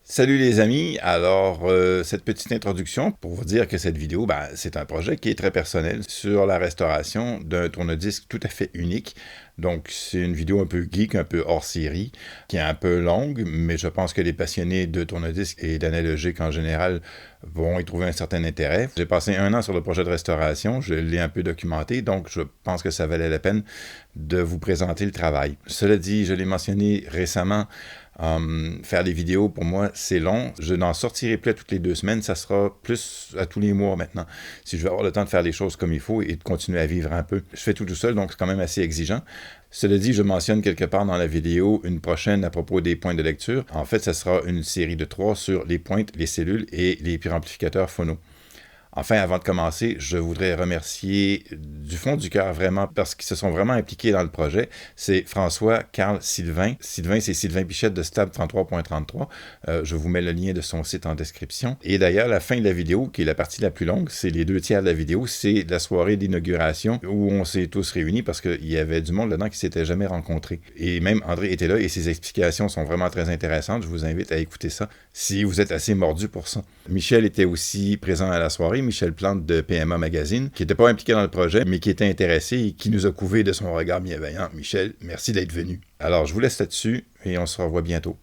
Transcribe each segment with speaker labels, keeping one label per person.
Speaker 1: Salut les amis, alors cette petite introduction pour vous dire que cette vidéo, c'est un projet qui est très personnel sur la restauration d'un tourne-disque tout à fait unique. Donc c'est une vidéo un peu geek, un peu hors série, qui est un peu longue, mais je pense que les passionnés de tourne-disque et d'analogique en général vont y trouver un certain intérêt. J'ai passé 1 an sur le projet de restauration, je l'ai un peu documenté, donc je pense que ça valait la peine de vous présenter le travail. Cela dit, je l'ai mentionné récemment, faire des vidéos, pour moi, c'est long. Je n'en sortirai plus toutes les 2 semaines. Ça sera plus à tous les mois maintenant. Si je veux avoir le temps de faire les choses comme il faut et de continuer à vivre un peu. Je fais tout seul, donc c'est quand même assez exigeant. Cela dit, je mentionne quelque part dans la vidéo une prochaine à propos des points de lecture. En fait, ça sera une série de 3 sur les pointes, les cellules et les puramplificateurs phono. Enfin, avant de commencer, je voudrais remercier du fond du cœur vraiment parce qu'ils se sont vraiment impliqués dans le projet. C'est François, Carl, Sylvain. Sylvain, c'est Sylvain Pichette de Stab 33.33. Je vous mets le lien de son site en description. Et d'ailleurs, la fin de la vidéo, qui est la partie la plus longue, c'est les 2 tiers de la vidéo, c'est la soirée d'inauguration où on s'est tous réunis parce qu'il y avait du monde là-dedans qui ne s'était jamais rencontré. Et même André était là et ses explications sont vraiment très intéressantes. Je vous invite à écouter ça si vous êtes assez mordu pour ça. Michel était aussi présent à la soirée. Michel Plante de PMA Magazine, qui n'était pas impliqué dans le projet, mais qui était intéressé et qui nous a couvé de son regard bienveillant. Michel, merci d'être venu. Alors, je vous laisse là-dessus et on se revoit bientôt.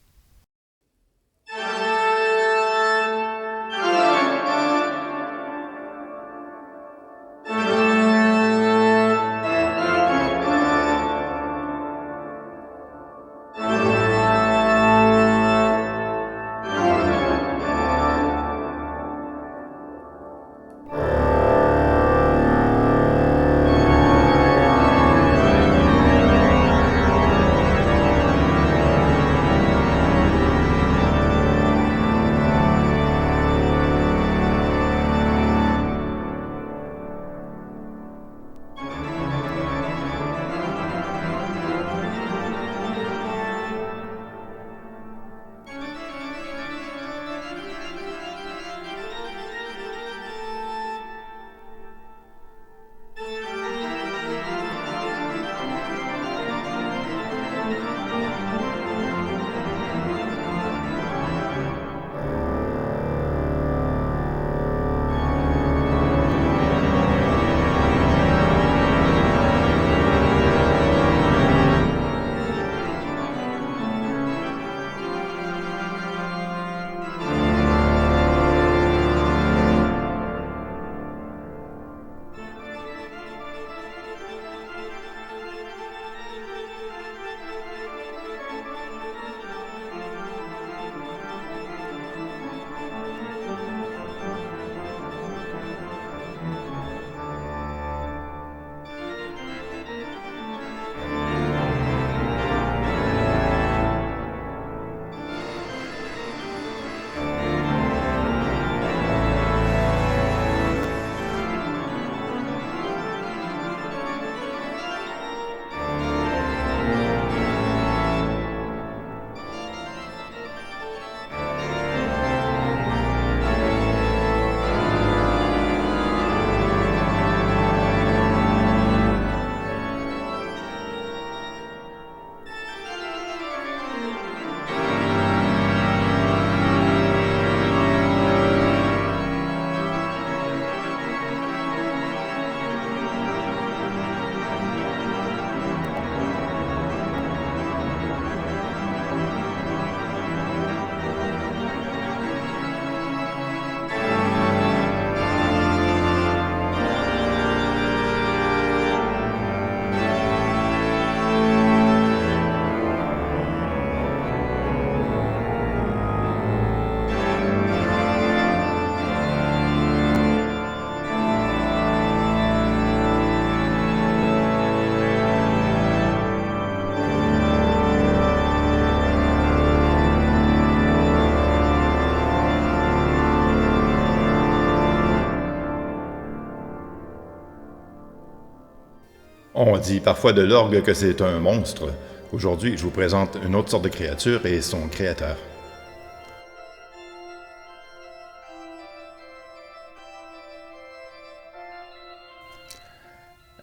Speaker 1: On dit parfois de l'orgue que c'est un monstre. Aujourd'hui, je vous présente une autre sorte de créature et son créateur.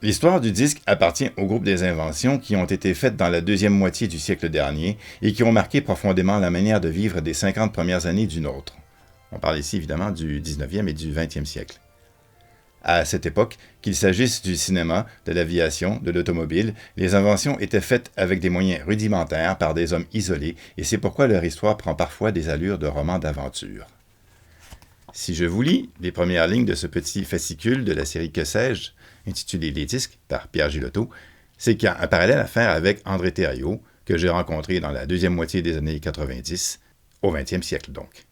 Speaker 1: L'histoire du disque appartient au groupe des inventions qui ont été faites dans la deuxième moitié du siècle dernier et qui ont marqué profondément la manière de vivre des 50 premières années du nôtre. On parle ici évidemment du 19e et du 20e siècle. À cette époque, qu'il s'agisse du cinéma, de l'aviation, de l'automobile, les inventions étaient faites avec des moyens rudimentaires par des hommes isolés et c'est pourquoi leur histoire prend parfois des allures de romans d'aventure. Si je vous lis les premières lignes de ce petit fascicule de la série Que sais-je, intitulé Les disques par Pierre Gilotto, c'est qu'il y a un parallèle à faire avec André Thériault, que j'ai rencontré dans la deuxième moitié des années 90, au 20e siècle donc.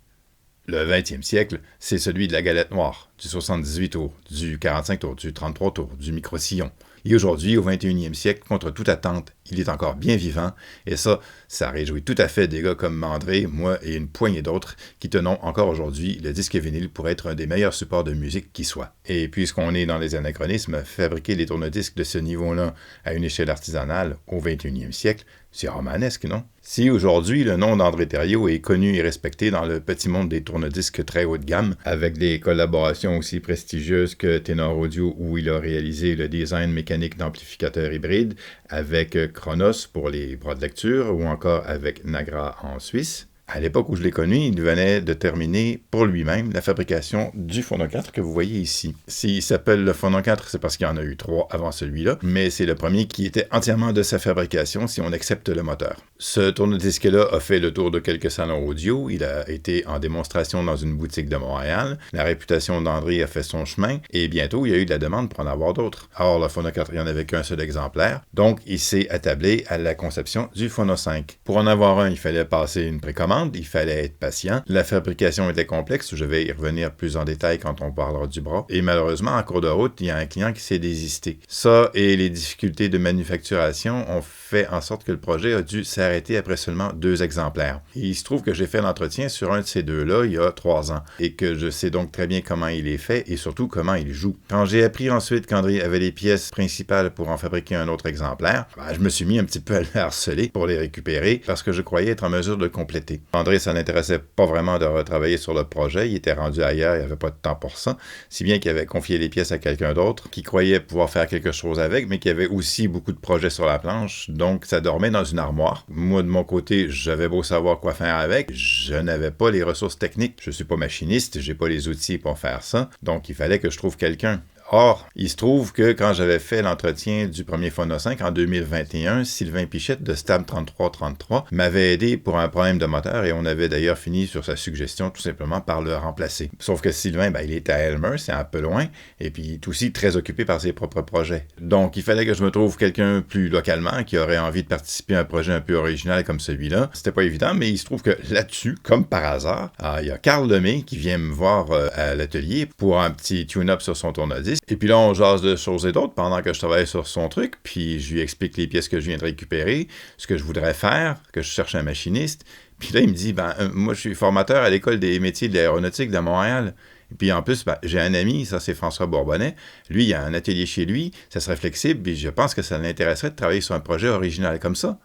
Speaker 1: Le 20e siècle, c'est celui de la galette noire, du 78 tours, du 45 tours, du 33 tours, du micro-sillon. Et aujourd'hui, au 21e siècle, contre toute attente, il est encore bien vivant, et ça réjouit tout à fait des gars comme André, moi et une poignée d'autres qui tenons encore aujourd'hui le disque vinyle pour être un des meilleurs supports de musique qui soit. Et puisqu'on est dans les anachronismes, fabriquer les tourne-disques de ce niveau-là à une échelle artisanale au 21e siècle, c'est romanesque, non? Si aujourd'hui le nom d'André Thériault est connu et respecté dans le petit monde des tourne-disques très haut de gamme, avec des collaborations aussi prestigieuses que Ténor Audio où il a réalisé le design mécanique d'amplificateurs hybrides, avec Chronos pour les bras de lecture ou encore avec Nagra en Suisse. À l'époque où je l'ai connu, il venait de terminer pour lui-même la fabrication du Phono 4 que vous voyez ici. S'il s'appelle le Phono 4, c'est parce qu'il y en a eu 3 avant celui-là, mais c'est le premier qui était entièrement de sa fabrication si on accepte le moteur. Ce tourne-disque-là a fait le tour de quelques salons audio, il a été en démonstration dans une boutique de Montréal, la réputation d'André a fait son chemin, et bientôt il y a eu de la demande pour en avoir d'autres. Or, le Phono 4, il n'y en avait qu'un seul exemplaire, donc il s'est attablé à la conception du Phono 5. Pour en avoir un, il fallait passer une précommande, il fallait être patient. La fabrication était complexe, je vais y revenir plus en détail quand on parlera du bras. Et malheureusement, en cours de route, il y a un client qui s'est désisté. Ça et les difficultés de manufacturation ont fait en sorte que le projet a dû s'arrêter après seulement 2 exemplaires. Et il se trouve que j'ai fait l'entretien sur un de ces 2-là il y a 3 ans et que je sais donc très bien comment il est fait et surtout comment il joue. Quand j'ai appris ensuite qu'André avait les pièces principales pour en fabriquer un autre exemplaire, je me suis mis un petit peu à le harceler pour les récupérer parce que je croyais être en mesure de compléter. André, ça n'intéressait pas vraiment de retravailler sur le projet, il était rendu ailleurs, il n'y avait pas de temps pour ça, si bien qu'il avait confié les pièces à quelqu'un d'autre qui croyait pouvoir faire quelque chose avec, mais qui avait aussi beaucoup de projets sur la planche, donc ça dormait dans une armoire. Moi, de mon côté, j'avais beau savoir quoi faire avec, je n'avais pas les ressources techniques, je suis pas machiniste, j'ai pas les outils pour faire ça, donc il fallait que je trouve quelqu'un. Or, il se trouve que quand j'avais fait l'entretien du premier Phono 5 en 2021, Sylvain Pichette de Stab 3333 m'avait aidé pour un problème de moteur et on avait d'ailleurs fini sur sa suggestion tout simplement par le remplacer. Sauf que Sylvain, il était à Elmer, c'est un peu loin, et puis il est aussi très occupé par ses propres projets. Donc, il fallait que je me trouve quelqu'un plus localement qui aurait envie de participer à un projet un peu original comme celui-là. C'était pas évident, mais il se trouve que là-dessus, comme par hasard, il y a Carl Lemay qui vient me voir à l'atelier pour un petit tune-up sur son tourne-disque. Et puis là, on jase de choses et d'autres pendant que je travaille sur son truc, puis je lui explique les pièces que je viens de récupérer, ce que je voudrais faire, que je cherche un machiniste. Puis là, il me dit, moi, je suis formateur à l'École des métiers de l'aéronautique de Montréal. Et puis en plus, j'ai un ami, ça c'est François Bourbonnais. Lui, il a un atelier chez lui, ça serait flexible, puis je pense que ça l'intéresserait de travailler sur un projet original comme ça.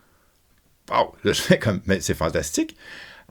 Speaker 1: Wow! Là, je fais comme, mais c'est fantastique.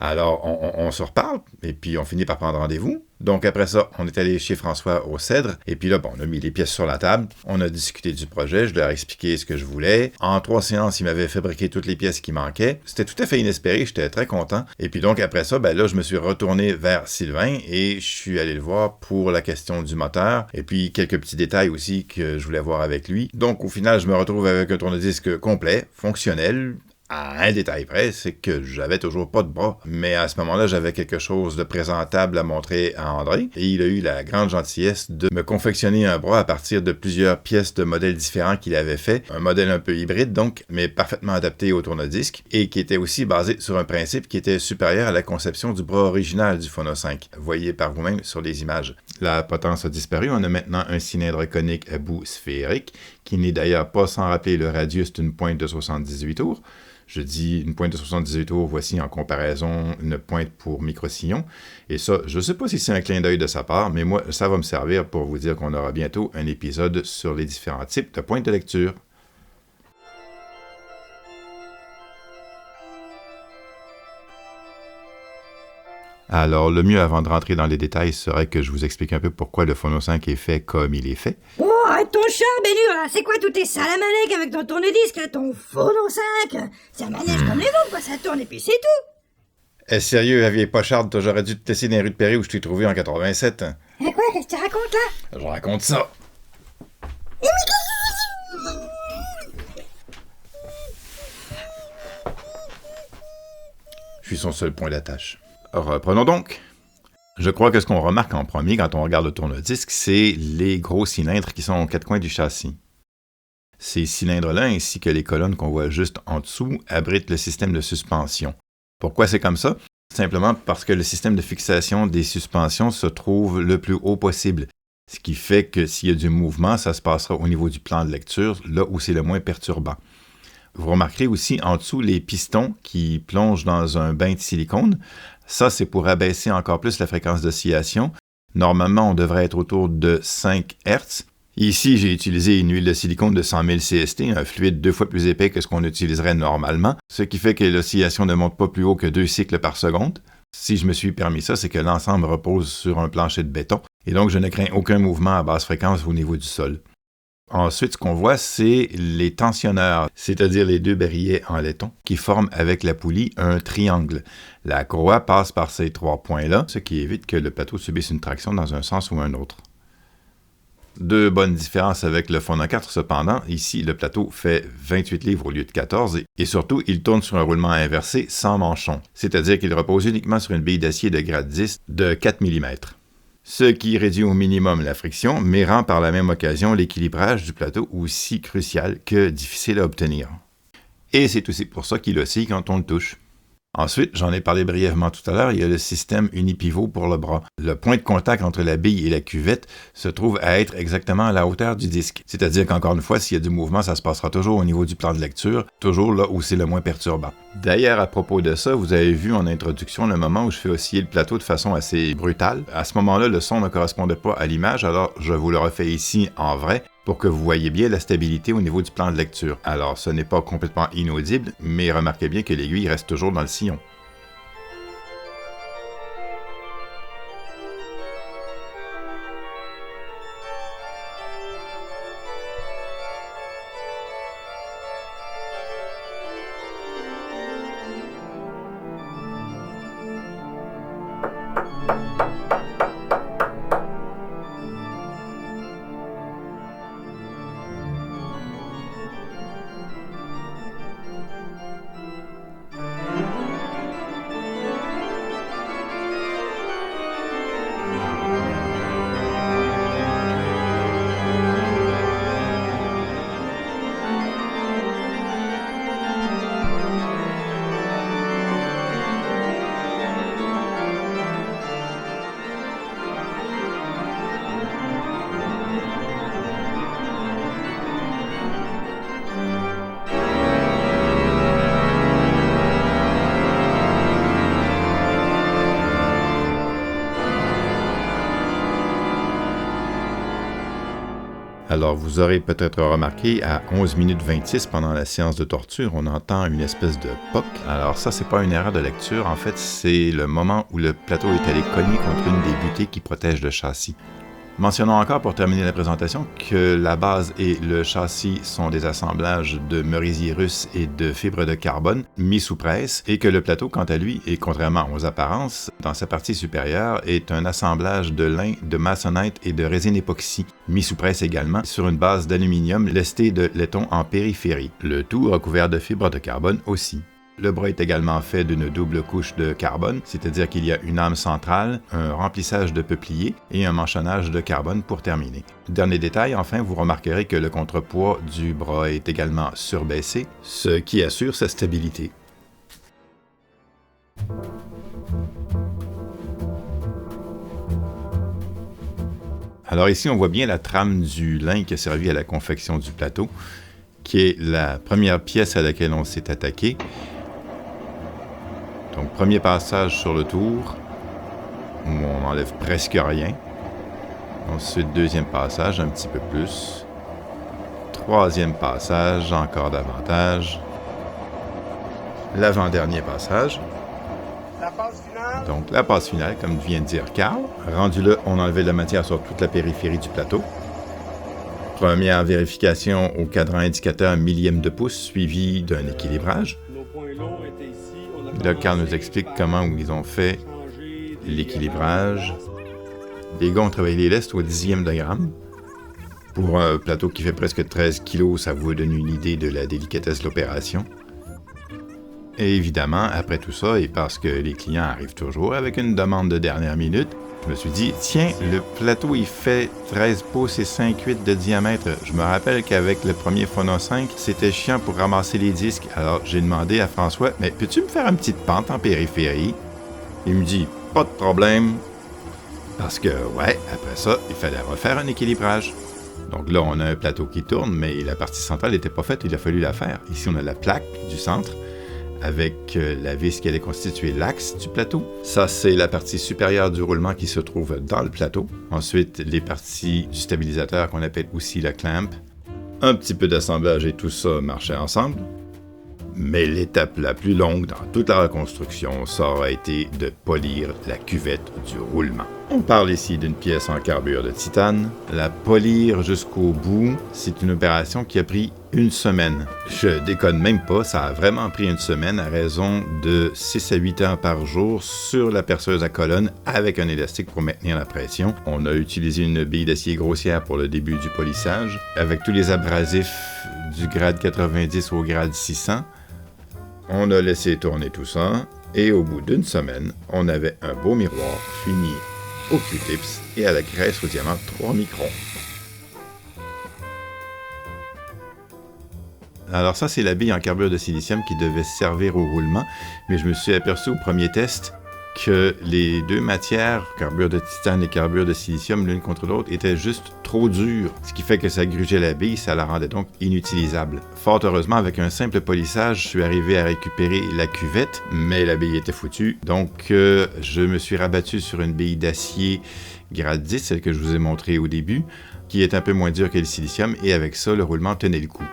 Speaker 1: Alors, on se reparle, et puis on finit par prendre rendez-vous. Donc après ça, on est allé chez François au Cèdre, et puis là, on a mis les pièces sur la table, on a discuté du projet, je leur ai expliqué ce que je voulais. En 3 séances, il m'avait fabriqué toutes les pièces qui manquaient. C'était tout à fait inespéré, j'étais très content. Et puis donc après ça, là, je me suis retourné vers Sylvain, et je suis allé le voir pour la question du moteur, et puis quelques petits détails aussi que je voulais voir avec lui. Donc au final, je me retrouve avec un tourne-disque complet, fonctionnel, à un détail près, c'est que j'avais toujours pas de bras. Mais à ce moment-là, j'avais quelque chose de présentable à montrer à André. Et il a eu la grande gentillesse de me confectionner un bras à partir de plusieurs pièces de modèles différents qu'il avait fait. Un modèle un peu hybride, donc, mais parfaitement adapté au tourne-disque. Et qui était aussi basé sur un principe qui était supérieur à la conception du bras original du Phono 5. Voyez par vous-même sur les images. La potence a disparu. On a maintenant un cylindre conique à bout sphérique, qui n'est d'ailleurs pas sans rappeler le radius d'une pointe de 78 tours. Je dis une pointe de 78 tours, voici en comparaison une pointe pour micro-sillon. Et ça, je ne sais pas si c'est un clin d'œil de sa part, mais moi, ça va me servir pour vous dire qu'on aura bientôt un épisode sur les différents types de pointes de lecture. Alors, le mieux avant de rentrer dans les détails serait que je vous explique un peu pourquoi le Phono 5 est fait comme il est fait.
Speaker 2: What? ton char, Bénur, là. C'est quoi tous tes salamalek avec ton tourne-disque, là, ton fourneau 5? C'est un manège comme les autres, quoi, ça tourne et puis c'est tout.
Speaker 1: Sérieux, la vieille pocharde, j'aurais dû te laisser dans les rues de Paris où je t'ai trouvé en 87.
Speaker 2: Et quoi, qu'est-ce que tu racontes, là?
Speaker 1: Je raconte ça. Je suis son seul point d'attache. Reprenons donc. Je crois que ce qu'on remarque en premier quand on regarde le tourne-disque, c'est les gros cylindres qui sont aux quatre coins du châssis. Ces cylindres-là, ainsi que les colonnes qu'on voit juste en dessous, abritent le système de suspension. Pourquoi c'est comme ça? Simplement parce que le système de fixation des suspensions se trouve le plus haut possible, ce qui fait que s'il y a du mouvement, ça se passera au niveau du plan de lecture, là où c'est le moins perturbant. Vous remarquerez aussi en dessous les pistons qui plongent dans un bain de silicone. Ça, c'est pour abaisser encore plus la fréquence d'oscillation. Normalement, on devrait être autour de 5 Hz. Ici, j'ai utilisé une huile de silicone de 100 000 CST, un fluide 2 fois plus épais que ce qu'on utiliserait normalement, ce qui fait que l'oscillation ne monte pas plus haut que 2 cycles par seconde. Si je me suis permis ça, c'est que l'ensemble repose sur un plancher de béton, et donc je ne crains aucun mouvement à basse fréquence au niveau du sol. Ensuite, ce qu'on voit, c'est les tensionneurs, c'est-à-dire les deux barillet en laiton qui forment avec la poulie un triangle. La courroie passe par ces 3 points-là, ce qui évite que le plateau subisse une traction dans un sens ou un autre. Deux bonnes différences avec le Fonon 4, cependant. Ici, le plateau fait 28 livres au lieu de 14 et surtout, il tourne sur un roulement inversé sans manchon, c'est-à-dire qu'il repose uniquement sur une bille d'acier de grade 10 de 4 mm. Ce qui réduit au minimum la friction, mais rend par la même occasion l'équilibrage du plateau aussi crucial que difficile à obtenir. Et c'est aussi pour ça qu'il oscille quand on le touche. Ensuite, j'en ai parlé brièvement tout à l'heure, il y a le système unipivot pour le bras. Le point de contact entre la bille et la cuvette se trouve à être exactement à la hauteur du disque. C'est-à-dire qu'encore une fois, s'il y a du mouvement, ça se passera toujours au niveau du plan de lecture, toujours là où c'est le moins perturbant. D'ailleurs, à propos de ça, vous avez vu en introduction le moment où je fais osciller le plateau de façon assez brutale. À ce moment-là, le son ne correspondait pas à l'image, alors je vous le refais ici en vrai, pour que vous voyez bien la stabilité au niveau du plan de lecture. Alors, ce n'est pas complètement inaudible, mais remarquez bien que l'aiguille reste toujours dans le sillon. Alors, vous aurez peut-être remarqué, à 11 minutes 26 pendant la séance de torture, on entend une espèce de poc. Alors ça, c'est pas une erreur de lecture, en fait, c'est le moment où le plateau est allé cogner contre une des butées qui protègent le châssis. Mentionnons encore pour terminer la présentation que la base et le châssis sont des assemblages de merisier russe et de fibres de carbone mis sous presse et que le plateau, quant à lui, et contrairement aux apparences, dans sa partie supérieure, est un assemblage de lin, de maçonnite et de résine époxy, mis sous presse également sur une base d'aluminium lesté de laiton en périphérie, le tout recouvert de fibres de carbone aussi. Le bras est également fait d'une double couche de carbone, c'est-à-dire qu'il y a une âme centrale, un remplissage de peuplier et un manchonnage de carbone pour terminer. Dernier détail, enfin, vous remarquerez que le contrepoids du bras est également surbaissé, ce qui assure sa stabilité. Alors ici, on voit bien la trame du lin qui a servi à la confection du plateau, qui est la première pièce à laquelle on s'est attaqué. Donc, premier passage sur le tour, où on enlève presque rien. Ensuite, deuxième passage, un petit peu plus. Troisième passage, encore davantage. L'avant-dernier passage.
Speaker 3: La passe finale.
Speaker 1: Donc, la passe finale, comme vient de dire Carl. Rendu là, on enlevait de la matière sur toute la périphérie du plateau, Première vérification au cadran indicateur millième de pouce, suivi d'un équilibrage. Là, Carl nous explique comment ils ont fait l'équilibrage. Les gars ont travaillé les lestes au dixième de gramme. Pour un plateau qui fait presque 13 kg, ça vous donne une idée de la délicatesse de l'opération. Et évidemment, après tout ça, et parce que les clients arrivent toujours avec une demande de dernière minute, je me suis dit, tiens, le plateau, il fait 13 pouces et 5,8 de diamètre. Je me rappelle qu'avec le premier Phono 5, c'était chiant pour ramasser les disques. Alors, j'ai demandé à François, mais peux-tu me faire une petite pente en périphérie? Il me dit, pas de problème. Parce que, ouais, après ça, il fallait refaire un équilibrage. Donc là, on a un plateau qui tourne, mais la partie centrale n'était pas faite, il a fallu la faire. Ici, on a la plaque du centre, avec la vis qui allait constituer l'axe du plateau. Ça, c'est la partie supérieure du roulement qui se trouve dans le plateau. Ensuite, les parties du stabilisateur qu'on appelle aussi la clamp. Un petit peu d'assemblage et tout ça marchait ensemble. Mais l'étape la plus longue dans toute la reconstruction, ça aura été de polir la cuvette du roulement. On parle ici d'une pièce en carbure de titane. La polir jusqu'au bout, c'est une opération qui a pris une semaine. Je déconne même pas, ça a vraiment pris une semaine à raison de 6 à 8 heures par jour sur la perceuse à colonne avec un élastique pour maintenir la pression. On a utilisé une bille d'acier grossière pour le début du polissage, avec tous les abrasifs du grade 90 au grade 600. On a laissé tourner tout ça, et au bout d'une semaine, on avait un beau miroir fini au Q-tips et à la graisse au diamant 3 microns. Alors ça, c'est la bille en carbure de silicium qui devait servir au roulement, mais je me suis aperçu au premier test que les deux matières, carbure de titane et carbure de silicium, l'une contre l'autre, étaient juste trop dures, ce qui fait que ça grugeait la bille, ça la rendait donc inutilisable. Fort heureusement, avec un simple polissage, je suis arrivé à récupérer la cuvette, mais la bille était foutue, donc je me suis rabattu sur une bille d'acier grade 10, celle que je vous ai montrée au début, qui est un peu moins dure que le silicium, et avec ça, le roulement tenait le coup.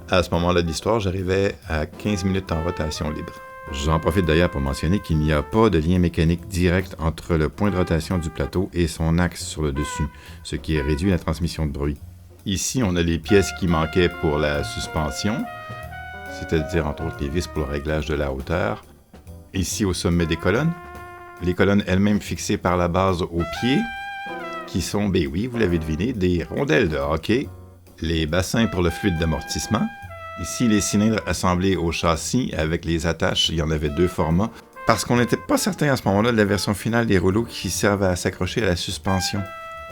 Speaker 1: À ce moment-là de l'histoire, j'arrivais à 15 minutes en rotation libre. J'en profite d'ailleurs pour mentionner qu'il n'y a pas de lien mécanique direct entre le point de rotation du plateau et son axe sur le dessus, ce qui réduit la transmission de bruit. Ici, on a les pièces qui manquaient pour la suspension, c'est-à-dire entre autres les vis pour le réglage de la hauteur. Ici, au sommet des colonnes, les colonnes elles-mêmes fixées par la base au pied, qui sont, ben oui, vous l'avez deviné, des rondelles de hockey, les bassins pour le fluide d'amortissement. Ici, les cylindres assemblés au châssis avec les attaches, il y en avait deux formats, parce qu'on n'était pas certain à ce moment-là de la version finale des rouleaux qui servent à s'accrocher à la suspension.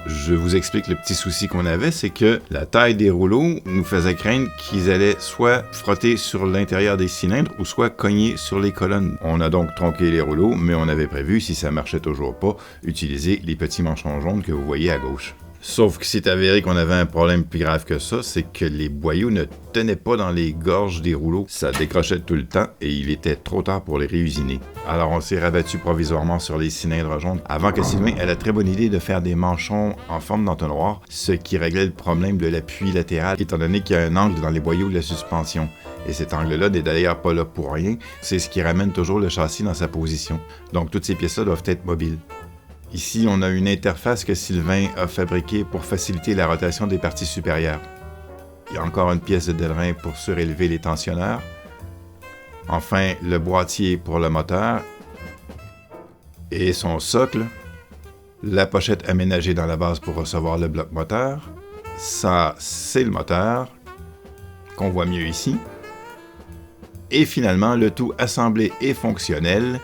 Speaker 1: Je vous explique le petit souci qu'on avait, c'est que la taille des rouleaux nous faisait craindre qu'ils allaient soit frotter sur l'intérieur des cylindres ou soit cogner sur les colonnes. On a donc tronqué les rouleaux, mais on avait prévu, si ça marchait toujours pas, utiliser les petits manchons jaunes que vous voyez à gauche. Sauf que c'est avéré qu'on avait un problème plus grave que ça, c'est que les boyaux ne tenaient pas dans les gorges des rouleaux. Ça décrochait tout le temps et il était trop tard pour les réusiner. Alors on s'est rabattu provisoirement sur les cylindres jaunes avant que Sylvain ait la très bonne idée de faire des manchons en forme d'entonnoir, ce qui réglait le problème de l'appui latéral étant donné qu'il y a un angle dans les boyaux de la suspension. Et cet angle-là n'est d'ailleurs pas là pour rien, c'est ce qui ramène toujours le châssis dans sa position. Donc toutes ces pièces-là doivent être mobiles. Ici, on a une interface que Sylvain a fabriquée pour faciliter la rotation des parties supérieures. Il y a encore une pièce de Delrin pour surélever les tensionneurs. Enfin, le boîtier pour le moteur. Et son socle. La pochette aménagée dans la base pour recevoir le bloc moteur. Ça, c'est le moteur, qu'on voit mieux ici. Et finalement, le tout assemblé et fonctionnel.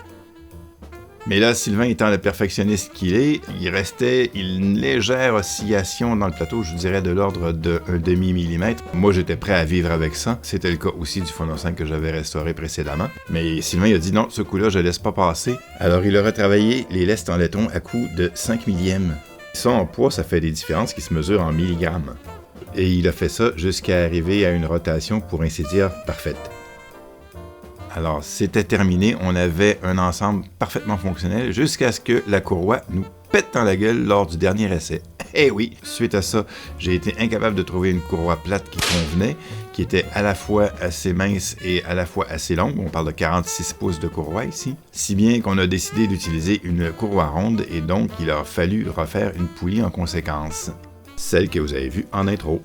Speaker 1: Mais là, Sylvain étant le perfectionniste qu'il est, il restait une légère oscillation dans le plateau, je dirais de l'ordre d'un demi-millimètre. Moi, j'étais prêt à vivre avec ça. C'était le cas aussi du Phono 5 que j'avais restauré précédemment. Mais Sylvain il a dit non, ce coup-là, je laisse pas passer. Alors, il a retravaillé les lestes en laiton à coup de 5 millièmes. Ça, en poids, ça fait des différences qui se mesurent en milligrammes. Et il a fait ça jusqu'à arriver à une rotation, pour ainsi dire, parfaite. Alors, c'était terminé, on avait un ensemble parfaitement fonctionnel jusqu'à ce que la courroie nous pète dans la gueule lors du dernier essai. Eh oui, suite à ça, j'ai été incapable de trouver une courroie plate qui convenait, qui était à la fois assez mince et à la fois assez longue. On parle de 46 pouces de courroie ici. Si bien qu'on a décidé d'utiliser une courroie ronde et donc il a fallu refaire une poulie en conséquence. Celle que vous avez vue en intro.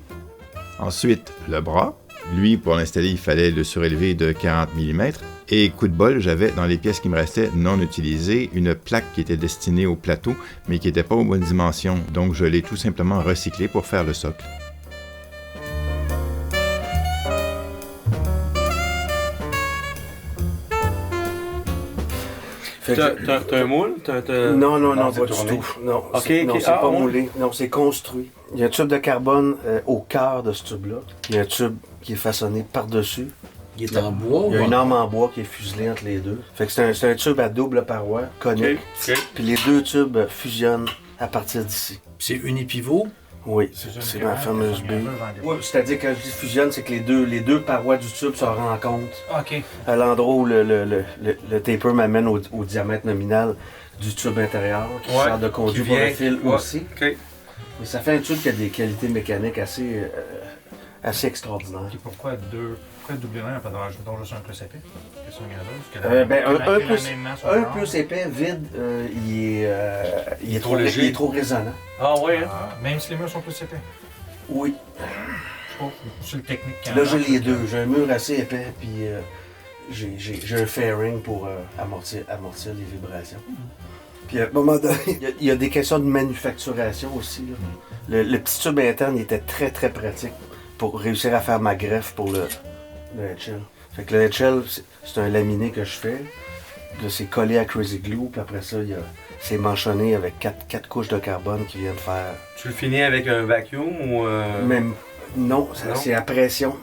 Speaker 1: Ensuite, le bras. Lui, pour l'installer, il fallait le surélever de 40 mm. Et coup de bol, j'avais dans les pièces qui me restaient non utilisées une plaque qui était destinée au plateau, mais qui n'était pas aux bonnes dimensions. Donc je l'ai tout simplement recyclée pour faire le socle.
Speaker 4: T'as un moule?
Speaker 5: Non,
Speaker 1: c'est
Speaker 5: pas
Speaker 1: tourné.
Speaker 5: du tout. Non,
Speaker 4: Ok,
Speaker 5: c'est
Speaker 4: ok.
Speaker 5: pas
Speaker 4: Ouais.
Speaker 5: moulé. Non, c'est construit. Il y a un tube de carbone au cœur de ce tube-là. Il y a un tube qui est façonné par-dessus.
Speaker 6: Il est en bois
Speaker 5: Il y a
Speaker 6: ou
Speaker 5: une arme en bois qui est fuselée entre les deux. Fait que c'est un tube à double paroi, conique.
Speaker 4: Ok.
Speaker 5: Puis les deux tubes fusionnent à partir d'ici.
Speaker 6: c'est unipivot?
Speaker 5: Oui, c'est ma fameuse B. Oui, c'est-à-dire que quand je dis fusionne, c'est que les deux parois du tube se rencontrent
Speaker 6: OK.
Speaker 5: à l'endroit où le taper m'amène au diamètre nominal du tube intérieur, qui
Speaker 4: Ouais,
Speaker 5: sert de conduit
Speaker 4: qui
Speaker 5: pour le
Speaker 4: vient-
Speaker 5: fil
Speaker 4: ouais.
Speaker 5: aussi.
Speaker 4: OK.
Speaker 5: Mais ça fait un tube qui a des qualités mécaniques assez extraordinaires.
Speaker 7: Et pourquoi doubler un pas d'âge? Donc juste un plus épais? Question gazeuse.
Speaker 5: Un plus épais, vide, il est trop
Speaker 4: léger.
Speaker 5: il est trop résonnant.
Speaker 4: Ah ouais, hein?
Speaker 7: Même si les murs sont plus épais.
Speaker 5: Oui.
Speaker 7: Je trouve. C'est le technique qui
Speaker 5: Là, j'ai les deux. J'ai un mur assez épais, puis j'ai un fairing pour amortir les vibrations. Puis à un moment donné, il y a des questions de manufacturation aussi. Là. Le petit tube interne il était très très pratique pour réussir à faire ma greffe pour le HL. Fait que le HL, c'est un laminé que je fais. Puis là, c'est collé à Crazy Glue, puis après ça, c'est manchonné avec quatre couches de carbone qui viennent faire.
Speaker 4: Tu le finis avec un vacuum ou...
Speaker 5: Même non,
Speaker 4: Non?
Speaker 5: c'est à pression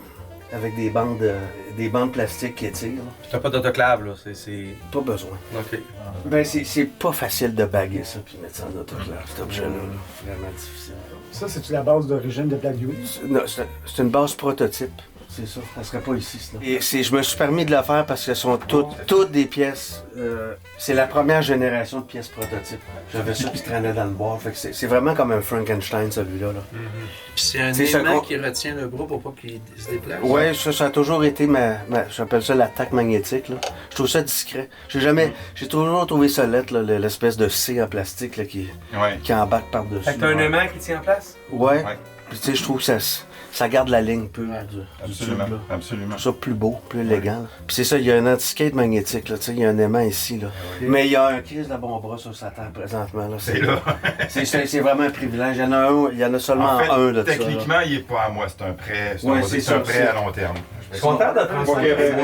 Speaker 5: avec des bandes plastiques qui étirent. là.
Speaker 4: T'as pas d'autoclave, là? C'est...
Speaker 5: Pas besoin.
Speaker 4: OK.
Speaker 5: Ben c'est pas facile de baguer ça puis mettre ça en autoclave, cet objet-là. là. Vraiment difficile.
Speaker 8: Ça, c'est-tu la base d'origine de Black Beauty?
Speaker 5: Non, c'est une base prototype. C'est ça. Ça serait pas ici sinon. Et je me suis permis de la faire parce que ce sont toutes des pièces. C'est la première génération de pièces prototypes. J'avais ça qui traînait dans le bois. Fait que c'est vraiment comme un Frankenstein celui-là. Là.
Speaker 6: Puis c'est un
Speaker 5: C'est ça
Speaker 6: aimant
Speaker 5: qu'on-
Speaker 6: qui retient le bras pour pas qu'il se déplace.
Speaker 5: Ouais, ça a toujours été j'appelle ça l'attaque magnétique. Là. Je trouve ça discret. J'ai toujours trouvé ça lettre, là, l'espèce de C en plastique là, qui embarque par-dessus.
Speaker 4: Fait que t'as un aimant qui tient en place?
Speaker 5: Ouais.
Speaker 1: Ouais.
Speaker 5: Puis tu sais, je trouve que ça garde la ligne pure du tube, là.
Speaker 1: Absolument.
Speaker 5: Je trouve ça plus beau, plus élégant. Puis c'est ça, il y a un anti-skate magnétique, là, tu sais, il y a un aimant ici, là. Mais il y a un crise de bon bras sur sa terre présentement, là.
Speaker 1: C'est là.
Speaker 5: C'est vraiment un privilège. Il y en a seulement
Speaker 1: En fait,
Speaker 5: un de ça.
Speaker 1: techniquement, il n'est pas à moi, c'est un prêt.
Speaker 5: Ouais,
Speaker 1: C'est
Speaker 5: c'est
Speaker 1: un
Speaker 5: ça,
Speaker 1: prêt
Speaker 5: c'est-
Speaker 1: à long terme.
Speaker 4: Je suis content de te
Speaker 5: Moi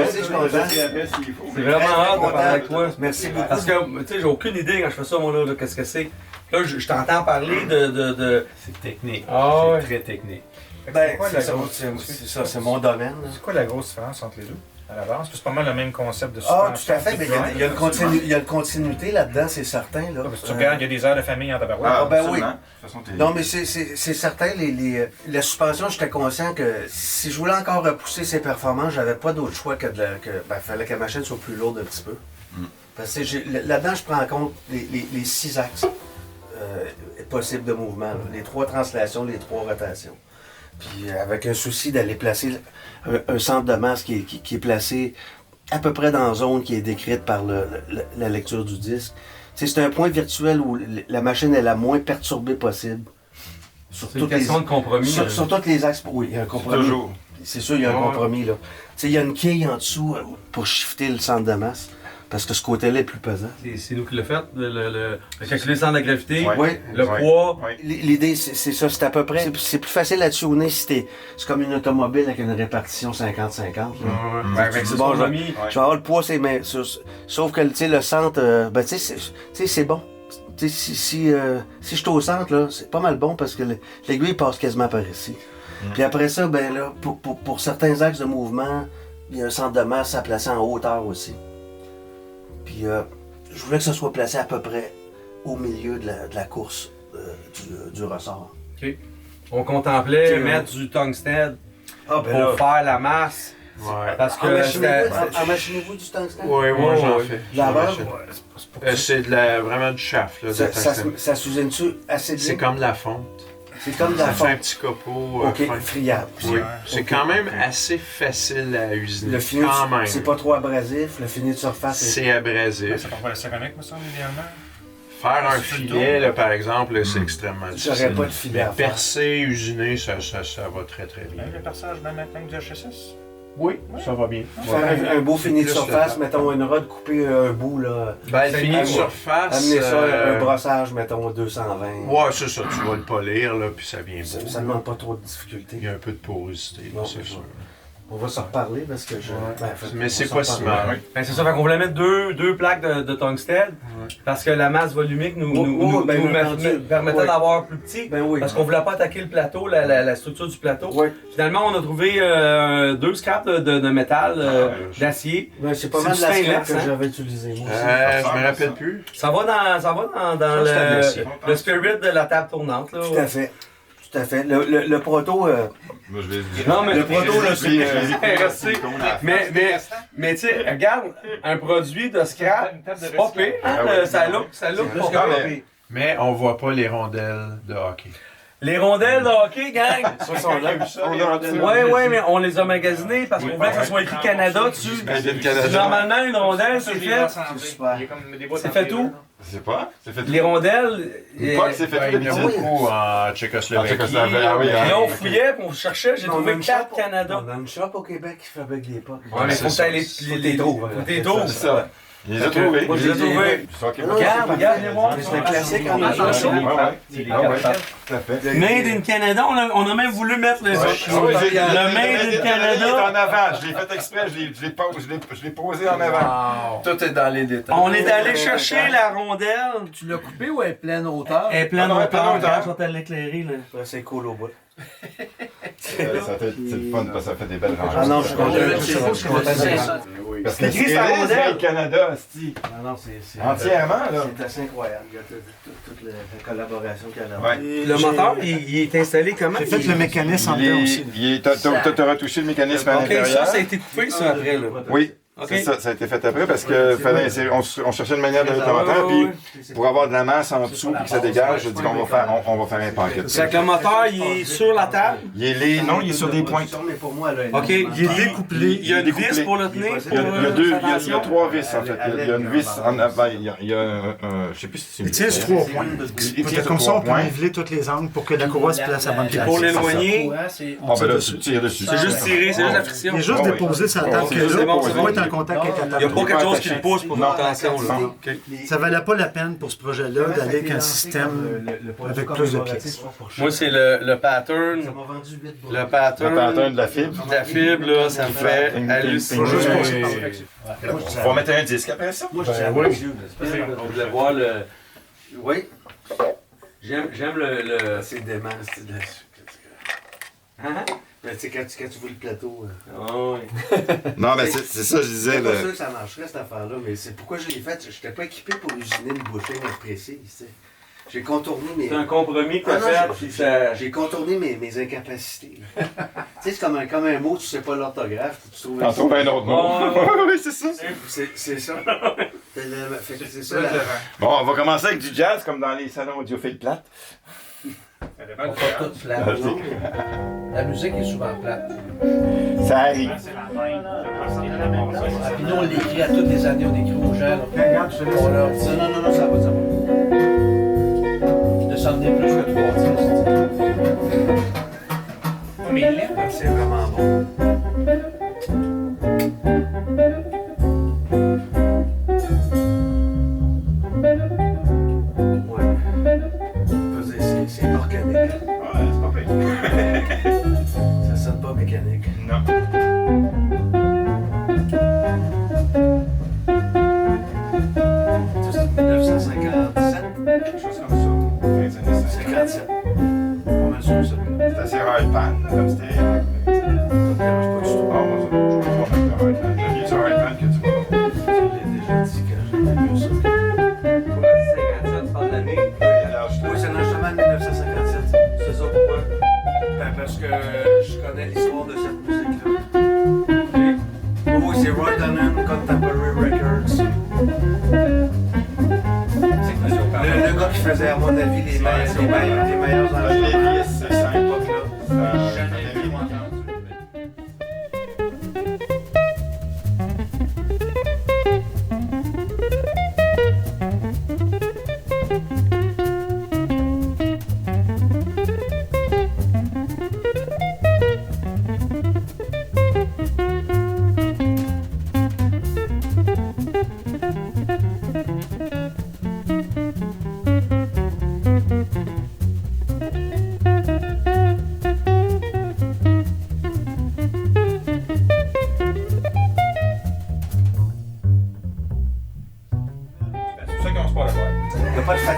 Speaker 5: aussi, je suis content.
Speaker 4: C'est vraiment hâte de parler avec toi.
Speaker 5: Merci beaucoup.
Speaker 4: Parce que, tu sais, j'ai aucune idée quand je fais ça, moi, là, qu'est-ce que c'est. Là, je t'entends parler de...
Speaker 7: C'est technique.
Speaker 4: Ah ouais.
Speaker 7: C'est très technique.
Speaker 5: Ben,
Speaker 7: quoi,
Speaker 5: c'est ça, c'est mon domaine. là.
Speaker 7: C'est quoi la grosse différence entre les deux à la base? Parce que c'est pas mal le même concept de
Speaker 5: Ah,
Speaker 7: suspension.
Speaker 5: tout à fait. Mais il y a une continuité là-dedans, c'est certain. Là.
Speaker 7: Si tu regardes, il y a des heures de famille en tabarouette.
Speaker 5: Ah, ben oui.
Speaker 1: De toute façon,
Speaker 5: Non, mais c'est certain, la suspension, j'étais conscient que si je voulais encore repousser ses performances, j'avais pas d'autre choix que fallait que la machine soit plus lourde un petit peu. Parce que là-dedans, je prends en compte les 6 axes possibles de mouvement, là. Les 3 translations, les 3 rotations. Puis avec un souci d'aller placer un centre de masse qui est placé à peu près dans la zone qui est décrite par la lecture du disque. Tu sais, c'est un point virtuel où la machine est la moins perturbée possible. Sur
Speaker 4: C'est une question de compromis.
Speaker 5: sur tous les axes. Oui, il y a un compromis.
Speaker 1: toujours.
Speaker 5: C'est sûr, il y a un
Speaker 4: Ouais.
Speaker 5: compromis là. Tu sais, il y a une quille en dessous pour shifter le centre de masse. Parce que ce côté-là est plus pesant.
Speaker 4: C'est nous qui l'a fait, le calculer le centre de gravité,
Speaker 1: Ouais.
Speaker 5: Oui.
Speaker 4: le
Speaker 1: Ouais.
Speaker 4: poids.
Speaker 1: Ouais.
Speaker 5: L'idée, c'est ça, c'est à peu près. C'est plus facile à tuner si c'est comme une automobile avec une répartition 50-50. là.
Speaker 4: Ouais, avec ce
Speaker 5: Bon,
Speaker 4: compromis.
Speaker 5: Je vais avoir le poids, c'est mais sauf que tu sais, le centre, ben tu sais, c'est bon. Tu sais, si je suis au centre, là, c'est pas mal bon parce que l'aiguille passe quasiment par ici. Puis après ça, ben là, pour certains axes de mouvement, il y a un centre de masse à placer en hauteur aussi. Puis je voulais que ça soit placé à peu près au milieu de la course du ressort.
Speaker 4: OK. On contemplait
Speaker 5: Ok,
Speaker 4: mettre du tungstène
Speaker 5: Ah
Speaker 4: pour faire la masse.
Speaker 6: Ouais.
Speaker 4: Parce que c'était...
Speaker 5: Imaginez-vous du tungstène?
Speaker 6: Oui, moi
Speaker 4: Ouais,
Speaker 6: j'en
Speaker 4: ouais.
Speaker 6: fais.
Speaker 5: De la
Speaker 6: J'en
Speaker 5: beurre?
Speaker 6: achète. C'est vraiment du chaff. Là, de tungstène.
Speaker 5: Ça s'usine-tu assez bien?
Speaker 6: C'est comme de la fonte.
Speaker 5: C'est comme de
Speaker 6: Ça
Speaker 5: la
Speaker 6: fait un
Speaker 5: fonte.
Speaker 6: petit copeau.
Speaker 5: OK,
Speaker 6: fin.
Speaker 5: friable.
Speaker 6: Oui. C'est
Speaker 5: Ok.
Speaker 6: quand même assez facile à usiner.
Speaker 5: Le fini,
Speaker 6: quand même.
Speaker 5: c'est pas trop abrasif. Le fini de surface,
Speaker 6: C'est abrasif.
Speaker 7: Ça connecte, me semble, idéalement.
Speaker 6: Faire un filet, là, par exemple, là, c'est extrêmement difficile.
Speaker 5: J'aurais pas de filet à
Speaker 6: Mais
Speaker 5: faire.
Speaker 6: percer, usiner, ça va très très bien.
Speaker 7: Même le perçage, même avec du HSS.
Speaker 6: Oui, ça va bien.
Speaker 5: Faire un beau fini de
Speaker 6: Plus
Speaker 5: surface,
Speaker 6: le
Speaker 5: mettons une rod, couper un bout, là.
Speaker 6: Ben, le fini de
Speaker 5: amener-
Speaker 6: surface.
Speaker 5: Amener ça, un brossage, mettons 220.
Speaker 6: Ouais, c'est ça, tu vas le polir, là, puis ça vient beau.
Speaker 5: Ça demande pas trop de difficulté.
Speaker 6: Il y a un peu de porosité, là,
Speaker 5: Non,
Speaker 6: c'est sûr.
Speaker 5: On va se reparler parce que je.
Speaker 6: Mais c'est pas si mal.
Speaker 4: Ben, c'est ça, fait qu'on voulait mettre deux plaques de tungstène parce que la masse volumique nous permettait d'avoir plus petit.
Speaker 5: Ben oui.
Speaker 4: Parce qu'on voulait pas attaquer le plateau, la structure du plateau.
Speaker 5: Oui.
Speaker 4: Finalement, on a trouvé 2 scraps de métal, d'acier.
Speaker 5: Ben, c'est pas
Speaker 4: C'est
Speaker 5: mal
Speaker 4: du
Speaker 5: de la scrap
Speaker 4: stainless,
Speaker 5: que
Speaker 4: hein?
Speaker 5: j'avais utilisé. Moi aussi.
Speaker 6: Je me rappelle plus.
Speaker 4: Ça va dans
Speaker 6: Ça, c'est un acier.
Speaker 4: le spirit de la table tournante. Là.
Speaker 5: Tout à fait. Tout à fait. Le proto.
Speaker 1: Moi, je vais
Speaker 4: Non, mais
Speaker 5: Le proto, là, c'est.
Speaker 4: Mais tu sais, regarde, un produit de scrap, c'est pas pire. Hein, ça look
Speaker 5: Juste
Speaker 4: pas
Speaker 5: que-
Speaker 4: pire.
Speaker 6: Mais on voit pas les rondelles de hockey.
Speaker 4: Les rondelles de hockey, gang!
Speaker 5: Ça, sont là.
Speaker 4: Ouais, mais on les a magasinées parce qu'on voulait que ça soit écrit Canada dessus. Normalement, une rondelle, c'est fait.
Speaker 5: C'est super.
Speaker 4: C'est fait où?
Speaker 1: Je sais pas. C'est fait
Speaker 4: Les rondelles.
Speaker 1: Pas que c'est fait
Speaker 6: Il y en a
Speaker 1: tout
Speaker 6: beaucoup en Tchécoslovaquie.
Speaker 1: En Tchécoslovaquie, ah oui, hein.
Speaker 4: Là, on fouillait, puis on cherchait, j'ai trouvé 4 Canada.
Speaker 5: On a une shop au Québec qui fabrique des potes.
Speaker 4: Ouais, mais faut que t'ailles les trouves. Faut que t'es trouves.
Speaker 1: C'est ça. Il les a trouvés.
Speaker 4: Moi, je les ai trouvés. Regarde, les voir.
Speaker 5: C'est un classique en
Speaker 1: Ouais,
Speaker 5: Argentine.
Speaker 1: tout à fait.
Speaker 4: Made in Canada, on a même voulu mettre le
Speaker 1: Le
Speaker 4: Made in
Speaker 1: est en
Speaker 4: Canada.
Speaker 1: avant. Je l'ai fait exprès. Je l'ai posé en avant.
Speaker 6: Tout est dans les détails.
Speaker 4: On est allé chercher la rondelle.
Speaker 9: Tu l'as coupé ou elle est pleine hauteur?
Speaker 4: Elle est pleine
Speaker 1: Ah non, elle est pleine
Speaker 4: hauteur.
Speaker 1: hauteur.
Speaker 4: Regarde, je vais te l'éclairer, là.
Speaker 5: Ouais, c'est cool au bout.
Speaker 1: C'est le fun parce que ça fait des belles ranges.
Speaker 5: Ah non, je suis content. Je suis content.
Speaker 9: C'est ça.
Speaker 1: Parce que
Speaker 4: Écrit
Speaker 1: c'est
Speaker 4: sa rondelle.
Speaker 1: le Canada, c'ti.
Speaker 5: Non, c'est.
Speaker 1: Entièrement, là.
Speaker 5: C'est assez incroyable. Il y a toute la collaboration qu'il y a là.
Speaker 1: Ouais.
Speaker 4: Le moteur, il est installé comment?
Speaker 8: J'ai fait le mécanisme en dedans aussi.
Speaker 1: T'as retouché le mécanisme à
Speaker 4: Ok,
Speaker 1: l'intérieur.
Speaker 4: ça a été coupé, ça, après, là.
Speaker 1: Oui.
Speaker 4: Ok.
Speaker 1: C'est ça, ça a été fait après parce que on cherchait une manière de le faire, puis pour avoir de la masse en dessous et que ça dégage, j'ai dit qu'on va faire un paquet.
Speaker 4: C'est que le moteur, il est sur la table.
Speaker 1: Non, il est sur des points.
Speaker 5: Mais pour moi, elle a une-
Speaker 4: Ok, il est découplé. Il y a une vis pour le tenir.
Speaker 1: Il y a 3 vis en fait. Il y a une vis en avant. Il y a un. Je sais plus si c'est une
Speaker 8: Il tient sur 3 points.
Speaker 1: Il tient sur
Speaker 8: Comme ça, on
Speaker 1: 3
Speaker 8: peut
Speaker 1: points.
Speaker 8: niveler tous les angles pour que la courroie se place à bonne place.
Speaker 4: Pour l'éloigner,
Speaker 1: Ah ben là, tu tires dessus.
Speaker 4: c'est juste tirer, c'est juste la friction.
Speaker 8: Il est juste
Speaker 1: Ouais,
Speaker 8: déposé sur la table
Speaker 1: ouais,
Speaker 8: que là,
Speaker 1: c'est bon,
Speaker 8: pour
Speaker 1: c'est
Speaker 8: pas
Speaker 1: bon.
Speaker 8: être en contact avec la
Speaker 4: Il n'y a
Speaker 8: table.
Speaker 4: pas quelque chose qui le pousse pour faire attention, là.
Speaker 1: Non.
Speaker 4: Ok.
Speaker 8: Ça valait pas la peine pour ce projet-là d'aller avec un système avec plus de pièces.
Speaker 4: Moi, c'est le pattern.
Speaker 5: Ça m'a vendu 8
Speaker 4: Le
Speaker 1: Le
Speaker 4: pattern
Speaker 1: pattern de la fibre.
Speaker 4: de la fibre, là, ça me fait halluciner.
Speaker 8: Juste pour ça.
Speaker 1: On va mettre un disque après ça.
Speaker 5: Moi, je tiens à mes yeux.
Speaker 4: On voulait voir le...
Speaker 5: Oui.
Speaker 4: J'aime le...
Speaker 5: C'est dément, c'est de la.
Speaker 4: Hein?
Speaker 5: Mais tu sais, quand tu vois le plateau.
Speaker 4: Ah oui.
Speaker 1: Non, mais c'est ça, je disais.
Speaker 5: C'est pas sûr que ça marcherait cette affaire-là, mais c'est pourquoi je l'ai fait. Je n'étais pas équipé pour usiner une bouchée précise. Tu sais. J'ai contourné mes.
Speaker 4: C'est un compromis que
Speaker 5: Ah
Speaker 4: t'as
Speaker 5: non,
Speaker 4: fait, puis ça...
Speaker 5: J'ai contourné mes incapacités. Tu sais, c'est comme un mot, tu sais pas l'orthographe, tu trouves.
Speaker 1: T'en trouves un autre mot. Oui, c'est ça.
Speaker 5: C'est ça. Fait que c'est ça.
Speaker 1: Bon, on va commencer avec du jazz comme dans les salons audiophiles plates.
Speaker 9: On va tout plate.
Speaker 1: Ok.
Speaker 9: La musique est souvent plate.
Speaker 1: Ça arrive.
Speaker 9: Ah, puis nous, on l'écrit à toutes les années, on écrit aux gens. là. On leur dit non, ça va. Ne s'en tenez plus que 3 artistes.
Speaker 5: Mais c'est vraiment bon. Ouais. C'est organique.
Speaker 1: Ouais, c'est pas pire.
Speaker 5: Ça sonne pas mécanique.
Speaker 1: Non.
Speaker 5: Ça, c'est 1957.
Speaker 1: Quelque chose comme ça. Fin des années 50.
Speaker 5: 57. Pas mal sûr, ça.
Speaker 1: C'est assez hard pan, comme c'était.
Speaker 5: Ça me dérange pas du tout.
Speaker 1: Ah, moi, je vais pas mettre le hard pan. Le mieux du hard pan que tu vas avoir.
Speaker 5: Je l'ai déjà dit que j'aimais mieux ça.
Speaker 4: Pour le 57, tu parles de l'année.
Speaker 5: Oui, c'est un instrument de 1957.
Speaker 4: C'est ça, pourquoi?
Speaker 5: Ben, parce que je connais l'histoire de cette musique-là. Oui, c'est Roy Donen, Contemporary Records. Le gars qui faisait, à mon avis, les meilleurs
Speaker 1: Là, les
Speaker 5: enregistrements.
Speaker 1: vis, c'est simple.
Speaker 5: époque-là.
Speaker 1: Jamais vu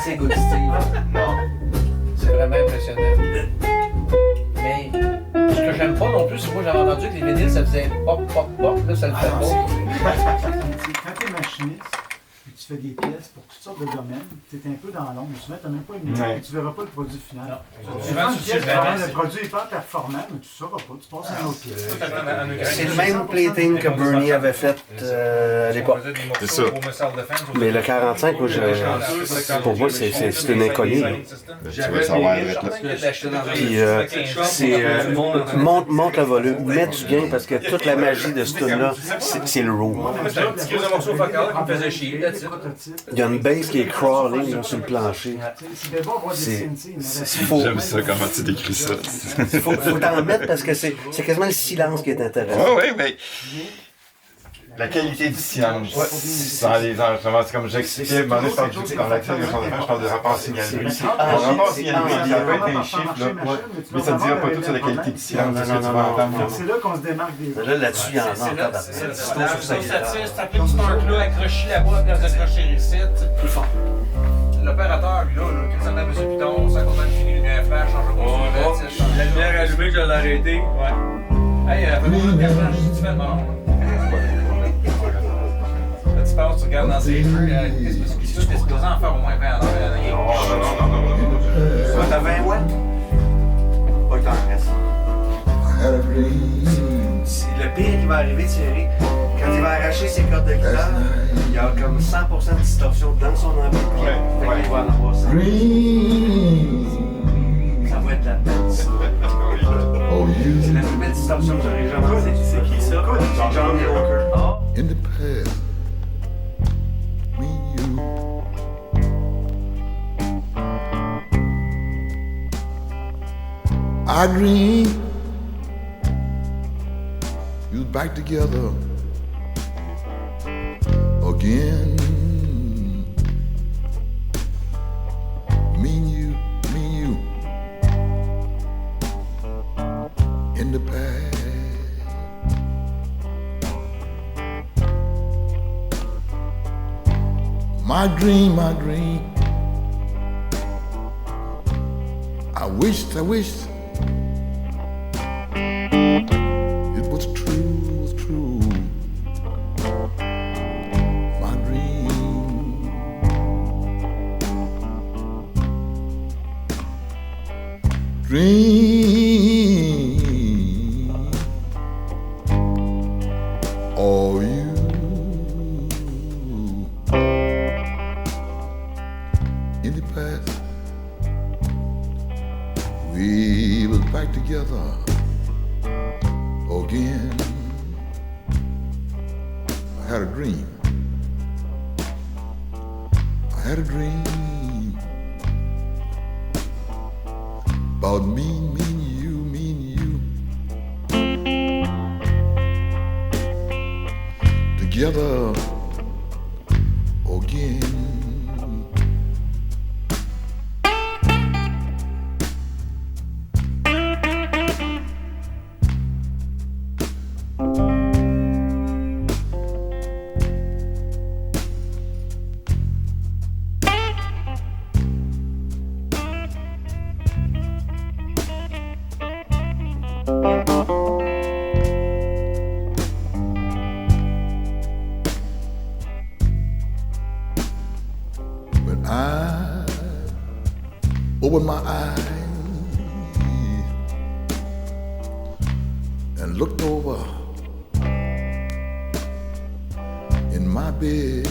Speaker 9: moitié good Steve. Non. C'est vraiment impressionnant. Mais ce que j'aime pas non plus, c'est moi j'avais entendu que les vinyles ça faisait pop, pop, pop, là ça le fait pas.
Speaker 8: Quand t'es machiniste, puis tu fais des pièces pour toutes sortes de domaines, t'es un peu dans l'ombre. Souvent, t'as même pas une idée, et tu verras pas le produit final. Tu vends une pièce, le produit est pas performant, mais tu sauras pas, tu passes à une autre pièce.
Speaker 5: C'est le même plating que Bernie avait fait à l'époque.
Speaker 1: C'est ça.
Speaker 5: Mais le 45, moi, pour moi, c'est une inconnue.
Speaker 1: Tu vas le savoir avec là.
Speaker 5: Puis, monte le volume, mets du gain, parce que toute la magie de ce tune-là, c'est le room. Il y a une bass qui est crawling là, sur le plancher. C'est faux.
Speaker 1: J'aime ça, comment tu décris ça.
Speaker 5: Faut t'en mettre parce que c'est quasiment le silence qui est intéressant.
Speaker 1: Oui, mais la qualité du silence. Dans les enregistrements, c'est comme j'expliquais, dans l'accès je parle de rapport signal-bruit. Le rapport signal-bruit, ça peut être un chiffre, là, mais ça ne dira pas tout sur la qualité du silence, c'est ce que tu vas entendre.
Speaker 8: C'est là qu'on se démarque des autres.
Speaker 5: Là-dessus, il y en a encore.
Speaker 6: C'est le Stark là, accroché là-bas, à place d'accrocher ici.
Speaker 5: Plus fort.
Speaker 6: L'opérateur, lui, là, quand ça tape sur Python, ça compte une fini lumière flash, change pas
Speaker 4: La lumière allumée, je l'ai arrêté. Ouais.
Speaker 6: Hey, fais-moi une carte, je dis, fais bon. Là, tu penses, tu regardes dans ses yeux, qu'est-ce que tu es supposé en faire au moins 20 ans?
Speaker 5: Ça, t'as 20 watts? Pas que t'en restes. C'est le pire qui va arriver, Thierry. Quand il va arracher ses cordes de guitare, il y a comme 100% de distorsion dans son ampli. Fait qu'il va en avoir 100. Ça va être la tête. C'est la plus belle distorsion que j'aurais jamais entendue. C'est qui ça? C'est John Walker.
Speaker 10: In the past, me and you, I dream you was back together again. Me and you, in the past. My dream, I wished it was true, my dream. Oh, you. In the past, we was back together again. I had a dream. About me and you. Together again. When I opened my eyes and looked over in my bed,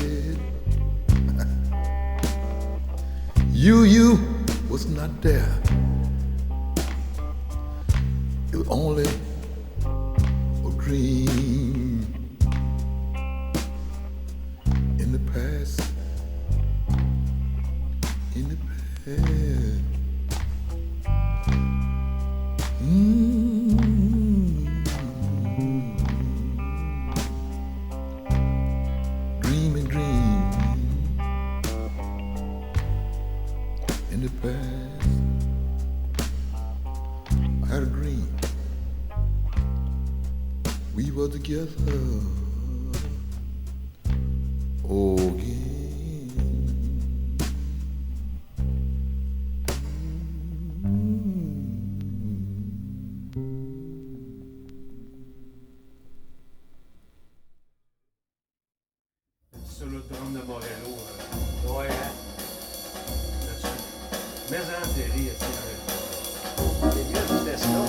Speaker 10: you was not there. It was only a dream in the past. In the past. Dream in the past. I had a dream. We were together again.
Speaker 5: de Morello. Ouais, hein? Là-dessus. Mais en série, c'est bien du Tesla.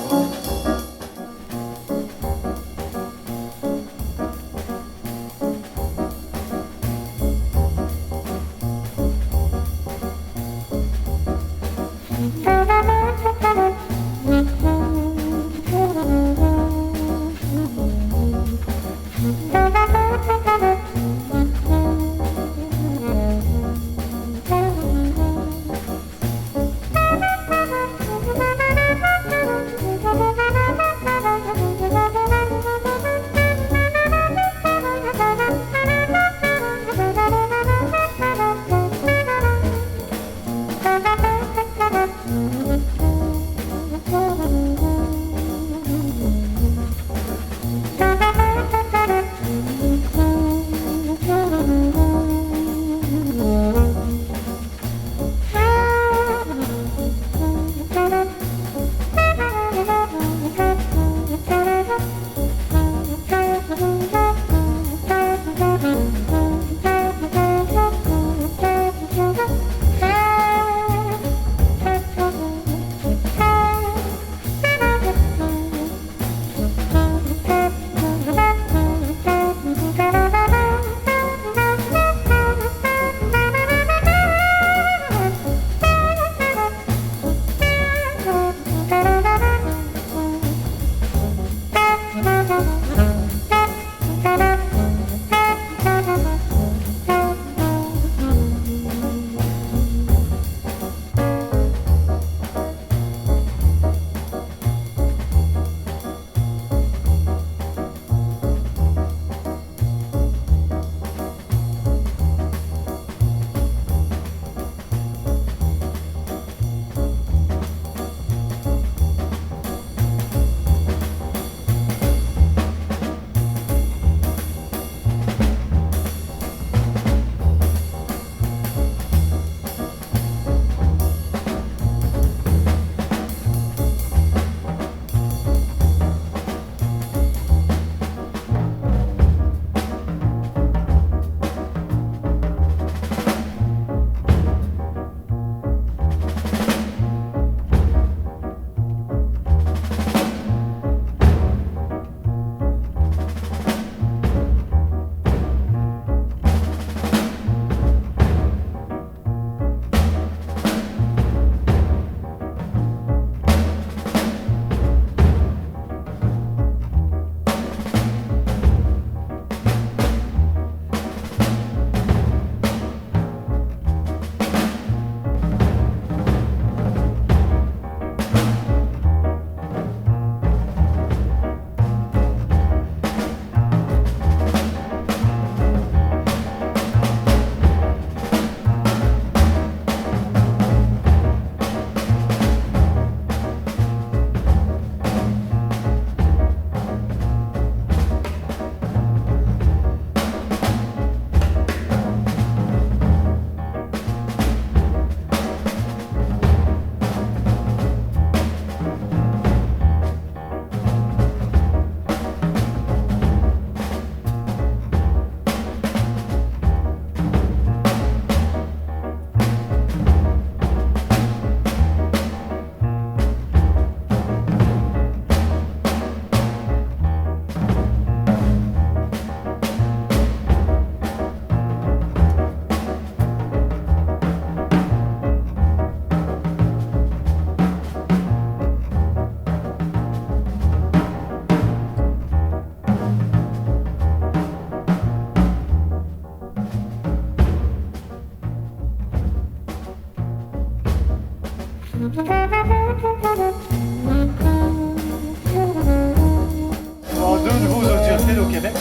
Speaker 8: avoir deux nouveaux audiophiles au Québec.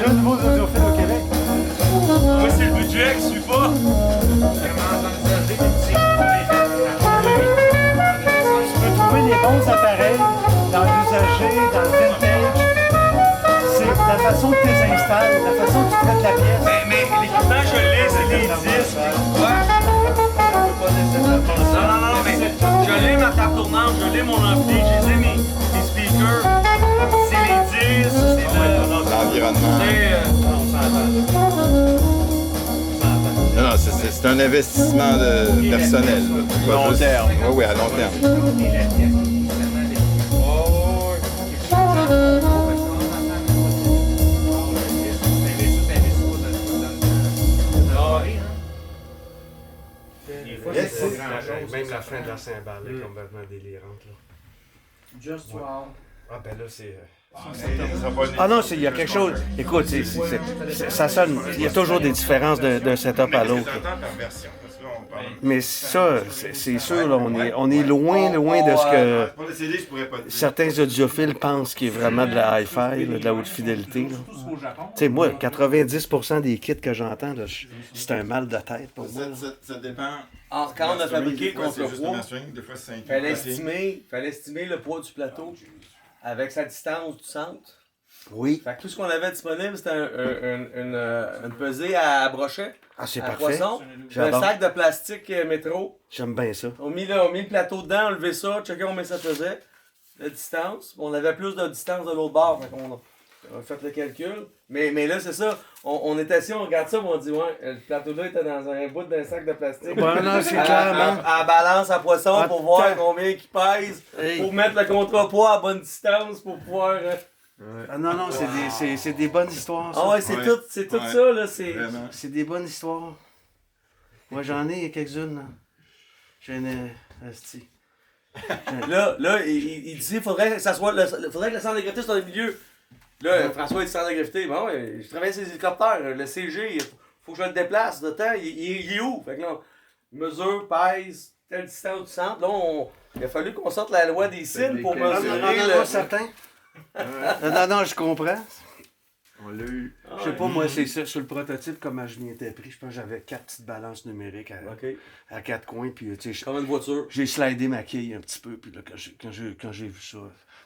Speaker 8: Deux nouveaux audiophiles au Québec.
Speaker 6: Moi, c'est le budget que je suis pas.
Speaker 8: Tu peux trouver les bons appareils dans l'usager, dans le vintage. C'est la façon que tu les installes, la façon que tu traites la pièce.
Speaker 6: Mais l'équipement, je l'ai, c'est les disques. Non, mais je l'ai ma table tournante, je l'ai mon ampli, j'ai mes speakers. C'est les disques, c'est l'environnement. On s'entend.
Speaker 1: c'est un investissement personnel.
Speaker 5: Long terme.
Speaker 1: Oui, à long terme.
Speaker 3: Même la fin de la cymbale est complètement délirante. Là.
Speaker 9: Just wow.
Speaker 3: Ah ben là, c'est...
Speaker 5: Ah non, il y a quelque chose. Écoute, ça sonne. Il y a toujours des différences d'un setup à l'autre. Mais ça, c'est sûr, là, on est loin de ce que certains audiophiles pensent qui est vraiment de la hi-fi, de la haute fidélité. Tu sais, moi, 90% des kits que j'entends, c'est un mal de tête pour moi.
Speaker 1: Ça dépend.
Speaker 4: Alors, quand on a fabriqué contre le poids,
Speaker 1: il
Speaker 4: fallait estimer le poids du plateau avec sa distance du centre.
Speaker 5: Oui.
Speaker 4: Fait que tout ce qu'on avait disponible, c'était une pesée à brochet,
Speaker 5: Ah, c'est
Speaker 4: à
Speaker 5: parfait.
Speaker 4: poisson,
Speaker 5: J'adore.
Speaker 4: un sac de plastique métro.
Speaker 5: J'aime bien ça.
Speaker 4: On mis le plateau dedans, on levait ça, checké combien ça faisait, la distance. On avait plus de distance de l'autre bord, fait qu'on a fait le calcul. Mais là, c'est ça, on est assis, on regarde ça, on dit, ouais, le plateau-là était dans un bout d'un sac de plastique.
Speaker 5: Ouais, non, c'est clairement.
Speaker 4: À balance à poisson pour voir
Speaker 5: Attends.
Speaker 4: combien il pèse,
Speaker 5: Hey.
Speaker 4: pour mettre le contrepoids à bonne distance, pour pouvoir...
Speaker 5: Ah non, c'est des bonnes histoires. Ça.
Speaker 4: Ah ouais, c'est tout ça, là, c'est...
Speaker 5: C'est des bonnes histoires. Moi, j'en ai quelques-unes. Là. J'en ai. Asti.
Speaker 4: Là, il disait faudrait que le centre de gravité soit dans le milieu. Là, François, il dit centre de gravité. Bon, je travaille sur les hélicoptères. Le CG, il faut que je le déplace de temps. Il est où? Fait que là, mesure, pèse, telle distance du centre. Là, il a fallu qu'on sorte la loi des cils pour mesurer
Speaker 5: Non, certain. Non, je comprends.
Speaker 1: On l'a eu.
Speaker 5: Je sais pas, moi, c'est ça. Sur le prototype, comment je m'y étais pris, je pense que j'avais 4 petites balances numériques à 4 coins. Puis, tu sais,
Speaker 4: comme une voiture.
Speaker 5: J'ai slidé ma quille un petit peu. Puis là, quand j'ai vu ça.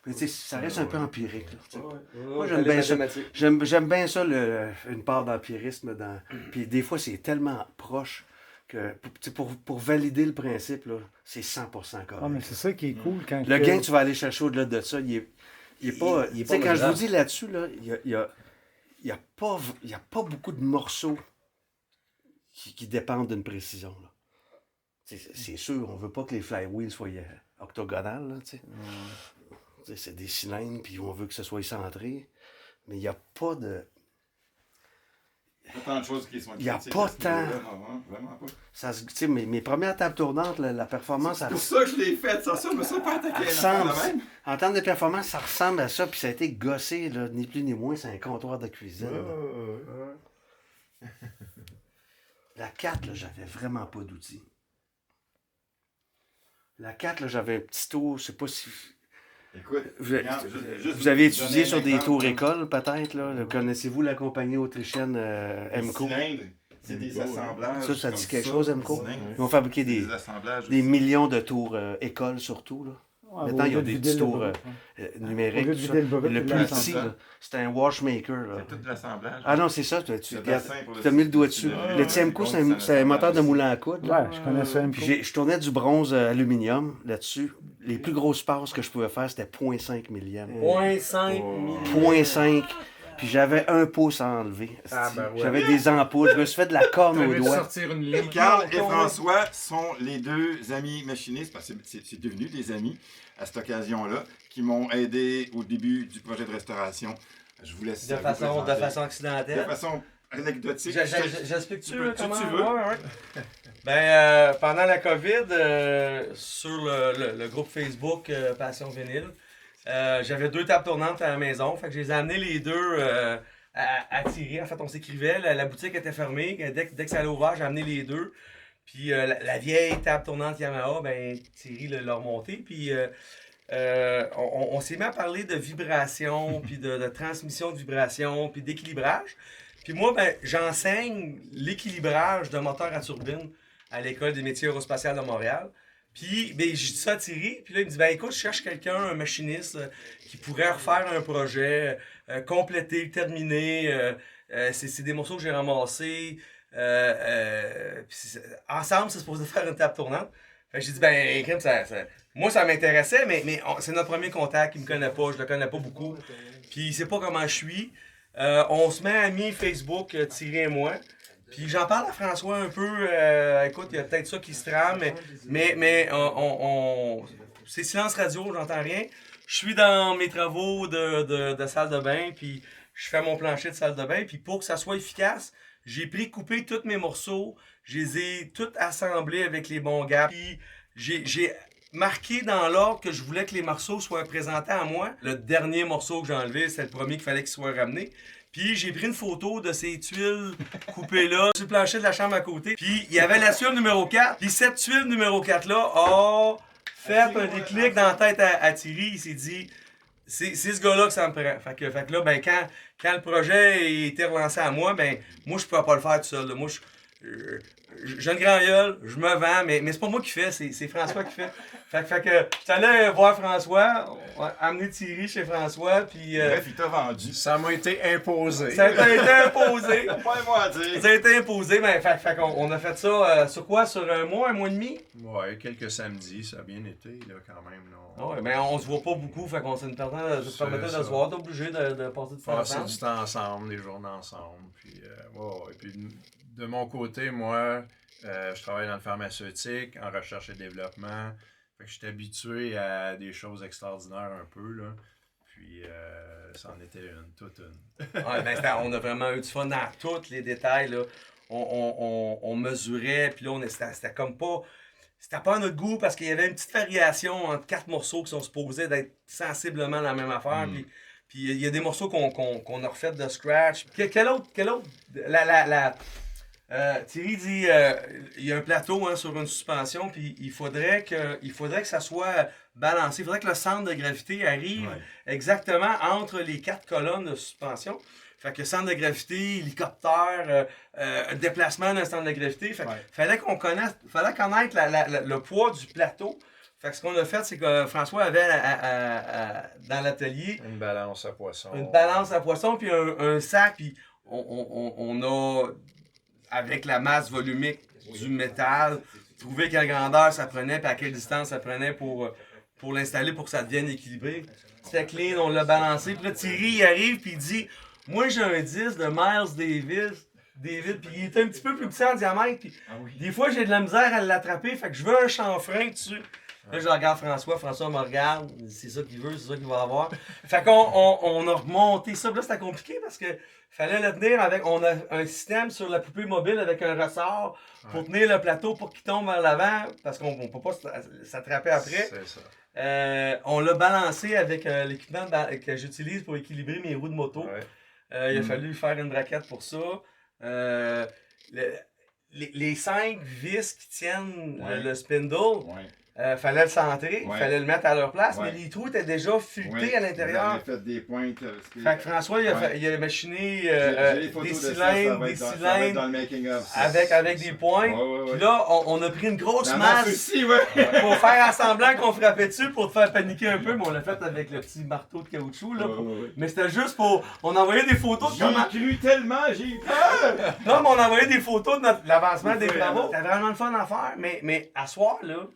Speaker 5: Mais tu sais, ça reste un peu empirique. Là, moi, j'aime bien ça. J'aime bien ça, une part d'empirisme. Puis des fois, c'est tellement proche que pour valider le principe, là, c'est 100% correct.
Speaker 8: Ah, mais c'est ça qui est cool quand.
Speaker 5: Le gain que tu vas aller chercher au-delà de ça, il est pas. Tu sais, quand je vous dis là-dessus, là, il y a pas beaucoup de morceaux qui dépendent d'une précision. Là. C'est sûr, on veut pas que les flywheels soient octogonales. Là, c'est des cylindres, puis on veut que ce soit centré. Mais il n'y a pas de.
Speaker 1: Pas tant de choses qui sont
Speaker 5: il n'y a pas tant.
Speaker 1: Non, vraiment pas.
Speaker 5: Ça, mes premières tables tournantes, la performance.
Speaker 1: C'est pour ça que je l'ai faite, ça, je me suis pas attaqué
Speaker 5: en termes de performance, ça ressemble à ça, puis ça a été gossé, là, ni plus ni moins, c'est un comptoir de cuisine. La 4, là, j'avais vraiment pas d'outils. La 4, là, j'avais un petit tour, je sais pas si.
Speaker 1: Écoute,
Speaker 5: vous avez étudié sur des tours écoles, peut-être, là. Connaissez-vous la compagnie autrichienne Emco?
Speaker 1: C'est des assemblages.
Speaker 5: Ça dit quelque chose, Emco? Ils ont fabriqué des millions de tours écoles, surtout, là.
Speaker 8: Ouais,
Speaker 5: maintenant, il y a des petits tours numériques. Le plus petit, c'est un washmaker.
Speaker 1: C'est tout de l'assemblage.
Speaker 5: Ah non, c'est ça. Tu as mis le doigt dessus. Le TMCO, c'est un moteur de moulin à coudre.
Speaker 8: Ouais, je connais ça.
Speaker 5: Puis je tournais du bronze aluminium là-dessus. Les plus grosses passes que je pouvais faire, c'était 0.5 millième.
Speaker 4: 0.5 millième.
Speaker 5: 0.5. Puis j'avais un pouce à enlever. J'avais des ampoules. Je me suis fait de la corne au doigt.
Speaker 1: Carl et François sont les deux amis machinistes, parce que c'est devenu des amis à cette occasion-là, qui m'ont aidé au début du projet de restauration. Je vous laisse
Speaker 4: de façon accidentelle.
Speaker 1: De façon anecdotique.
Speaker 4: J'explique-tu comment
Speaker 1: tu veux?
Speaker 4: Ouais. Pendant la COVID, sur le groupe Facebook Passion Vinyle, j'avais 2 tables tournantes à la maison. Fait que je les ai amenés les deux à tirer. En fait, on s'écrivait. La boutique était fermée. Dès que ça allait ouvert, j'ai amené les deux. Puis la vieille table tournante Yamaha, ben Thierry l'a remontée. Puis on s'est mis à parler de vibration, puis de transmission de vibration, puis d'équilibrage. Puis moi, ben, j'enseigne l'équilibrage de moteur à turbine à l'École des métiers aérospatiales de Montréal. Puis, ben, je dis ça à Thierry, puis là, il me dit, ben écoute, je cherche quelqu'un, un machiniste, qui pourrait refaire un projet, compléter, terminer. C'est des morceaux que j'ai ramassés. Ensemble, c'est supposé faire une table tournante. Fait que j'ai dit, ben, moi, ça m'intéressait, mais c'est notre premier contact. Il me connaît pas, je le connais pas beaucoup. Puis, il sait pas comment je suis. On se met amis Facebook, Thierry et moi. Puis j'en parle à François un peu. Écoute, il y a peut-être ça qui se trame, mais c'est silence radio, j'entends rien. Je suis dans mes travaux de salle de bain, puis je fais mon plancher de salle de bain, puis pour que ça soit efficace, j'ai coupé tous mes morceaux, je les ai tous assemblés avec les bons gaps, puis j'ai marqué dans l'ordre que je voulais que les morceaux soient présentés à moi. Le dernier morceau que j'ai enlevé, c'est le premier qu'il fallait qu'il soit ramené. Puis j'ai pris une photo de ces tuiles coupées-là sur le plancher de la chambre à côté. Puis il y avait la tuile numéro 4. Puis cette tuile numéro 4-là a fait un déclic dans la tête à Thierry. Il s'est dit, c'est ce gars-là que ça me prend. Fait que là, ben, quand le projet a été relancé à moi, ben moi, je pouvais pas le faire tout seul. Là. Moi, j'ai une grand gueule, je me vends, mais c'est pas moi qui fais, c'est François qui fait. Fait que je suis allé voir François, amener Thierry chez François, puis...
Speaker 1: Bref, il t'a vendu.
Speaker 6: Ça m'a été imposé.
Speaker 4: Ça a été imposé.
Speaker 1: Pas un mot à dire.
Speaker 4: Ça a été imposé, ben, fait qu'on a fait ça sur quoi? Sur un mois et demi?
Speaker 6: Ouais, quelques samedis, ça a bien été, là, quand même. Là.
Speaker 4: Ouais, mais on se voit pas beaucoup, fait qu'on s'est permettait de se voir, t'es obligé de passer du temps ensemble.
Speaker 6: Passer du temps ensemble, des journées ensemble, puis et puis de mon côté, moi, je travaille dans le pharmaceutique, en recherche et développement. Fait que je suis habitué à des choses extraordinaires un peu, là. Puis, ça en était toute une.
Speaker 4: Ouais, ben, on a vraiment eu du fun dans tous les détails, là. On mesurait, puis là, c'était comme pas... C'était pas à notre goût, parce qu'il y avait une petite variation entre 4 morceaux qui sont supposés d'être sensiblement la même affaire, puis il y a des morceaux qu'on a refait de scratch. Quel autre? Thierry dit il y a un plateau sur une suspension, puis il faudrait que ça soit balancé. Il faudrait que le centre de gravité arrive exactement entre les 4 colonnes de suspension. Fait que centre de gravité, hélicoptère, déplacement d'un centre de gravité. Fait fallait connaître le poids du plateau. Fait que ce qu'on a fait, c'est que François avait dans l'atelier
Speaker 6: une balance à poisson.
Speaker 4: Une balance à poisson, puis un sac, puis on a, avec la masse volumique du métal, trouvé quelle grandeur ça prenait, puis à quelle distance ça prenait pour l'installer, pour que ça devienne équilibré. C'était clean, on l'a balancé. Puis là, Thierry il arrive, puis il dit « Moi, j'ai un disque de Miles David, puis il est un petit peu plus petit en diamètre, puis des fois, j'ai de la misère à l'attraper, fait que je veux un chanfrein dessus. » Là, je regarde François me regarde, c'est ça qu'il veut, c'est ça qu'il va avoir. Fait qu'on a remonté ça, puis là, c'était compliqué parce que fallait le tenir avec. On a un système sur la poupée mobile avec un ressort pour tenir le plateau pour qu'il tombe vers l'avant, parce qu'on ne peut pas s'attraper après.
Speaker 6: C'est ça.
Speaker 4: On l'a balancé avec l'équipement que j'utilise pour équilibrer mes roues de moto. Il a fallu faire une braquette pour ça. Les 5 vis qui tiennent le spindle. Fallait le centrer, fallait le mettre à leur place, mais les trous étaient déjà futés à l'intérieur.
Speaker 1: Vous avez fait des pointes.
Speaker 4: Fait que François, il a machiné des cylindres, avec des pointes. Puis là, on a pris une grosse masse pour faire semblant qu'on frappait dessus pour te faire paniquer un peu, mais on l'a fait avec le petit marteau de caoutchouc. Là, mais c'était juste pour... On envoyait des photos de comment...
Speaker 1: J'ai cru tellement, j'ai eu peur!
Speaker 4: Non, mais on envoyait des photos de l'avancement des travaux. C'était vraiment le fun à faire, mais à soir, là,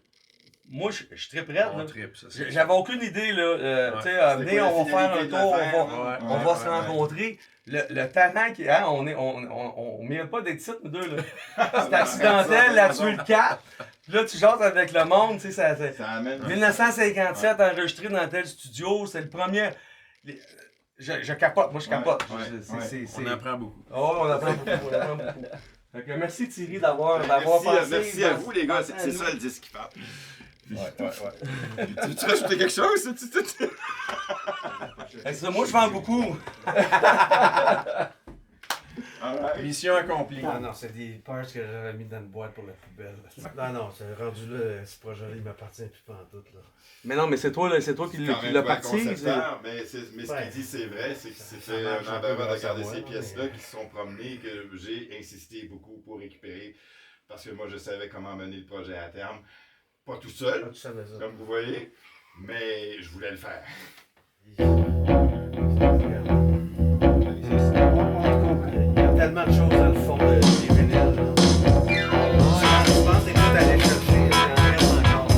Speaker 4: moi, je trippe raide. J'avais aucune idée, là. Tu sais, venez, on va faire un tour, on va se rencontrer. Le talent qui. Hein, on mérite pas d'être ici, nous deux, là. C'est accidentel, la tué le 4. Puis là, tu jases avec le monde, tu sais, ça amène. 1957, enregistré dans tel studio, c'est le premier. Je capote, moi, je capote.
Speaker 6: On apprend beaucoup.
Speaker 4: Oh, on apprend beaucoup. Donc, merci Thierry d'avoir passé.
Speaker 1: Merci à vous, les gars. C'est ça le disque qui parle. Tu rajoutais quelque chose?
Speaker 4: C'est ça, moi je vends beaucoup.
Speaker 6: Mission accomplie.
Speaker 5: Non, c'est des parts que j'aurais mis dans une boîte pour la poubelle. Non, c'est rendu là, ce projet-là, il m'appartient plus pantoute, là.
Speaker 4: Mais non, mais c'est toi qui l'as parti.
Speaker 1: Mais ce qu'il dit, c'est vrai, c'est que c'était un embarras de regarder ces pièces-là qui se sont promenées, que j'ai insisté beaucoup pour récupérer, parce que moi je savais comment mener le projet à terme. Pas tout seul, comme vous voyez, mais je voulais le faire.
Speaker 5: Il y a tellement de choses dans le fond des vinyles. Je pense que tout allait chercher, il en reste encore.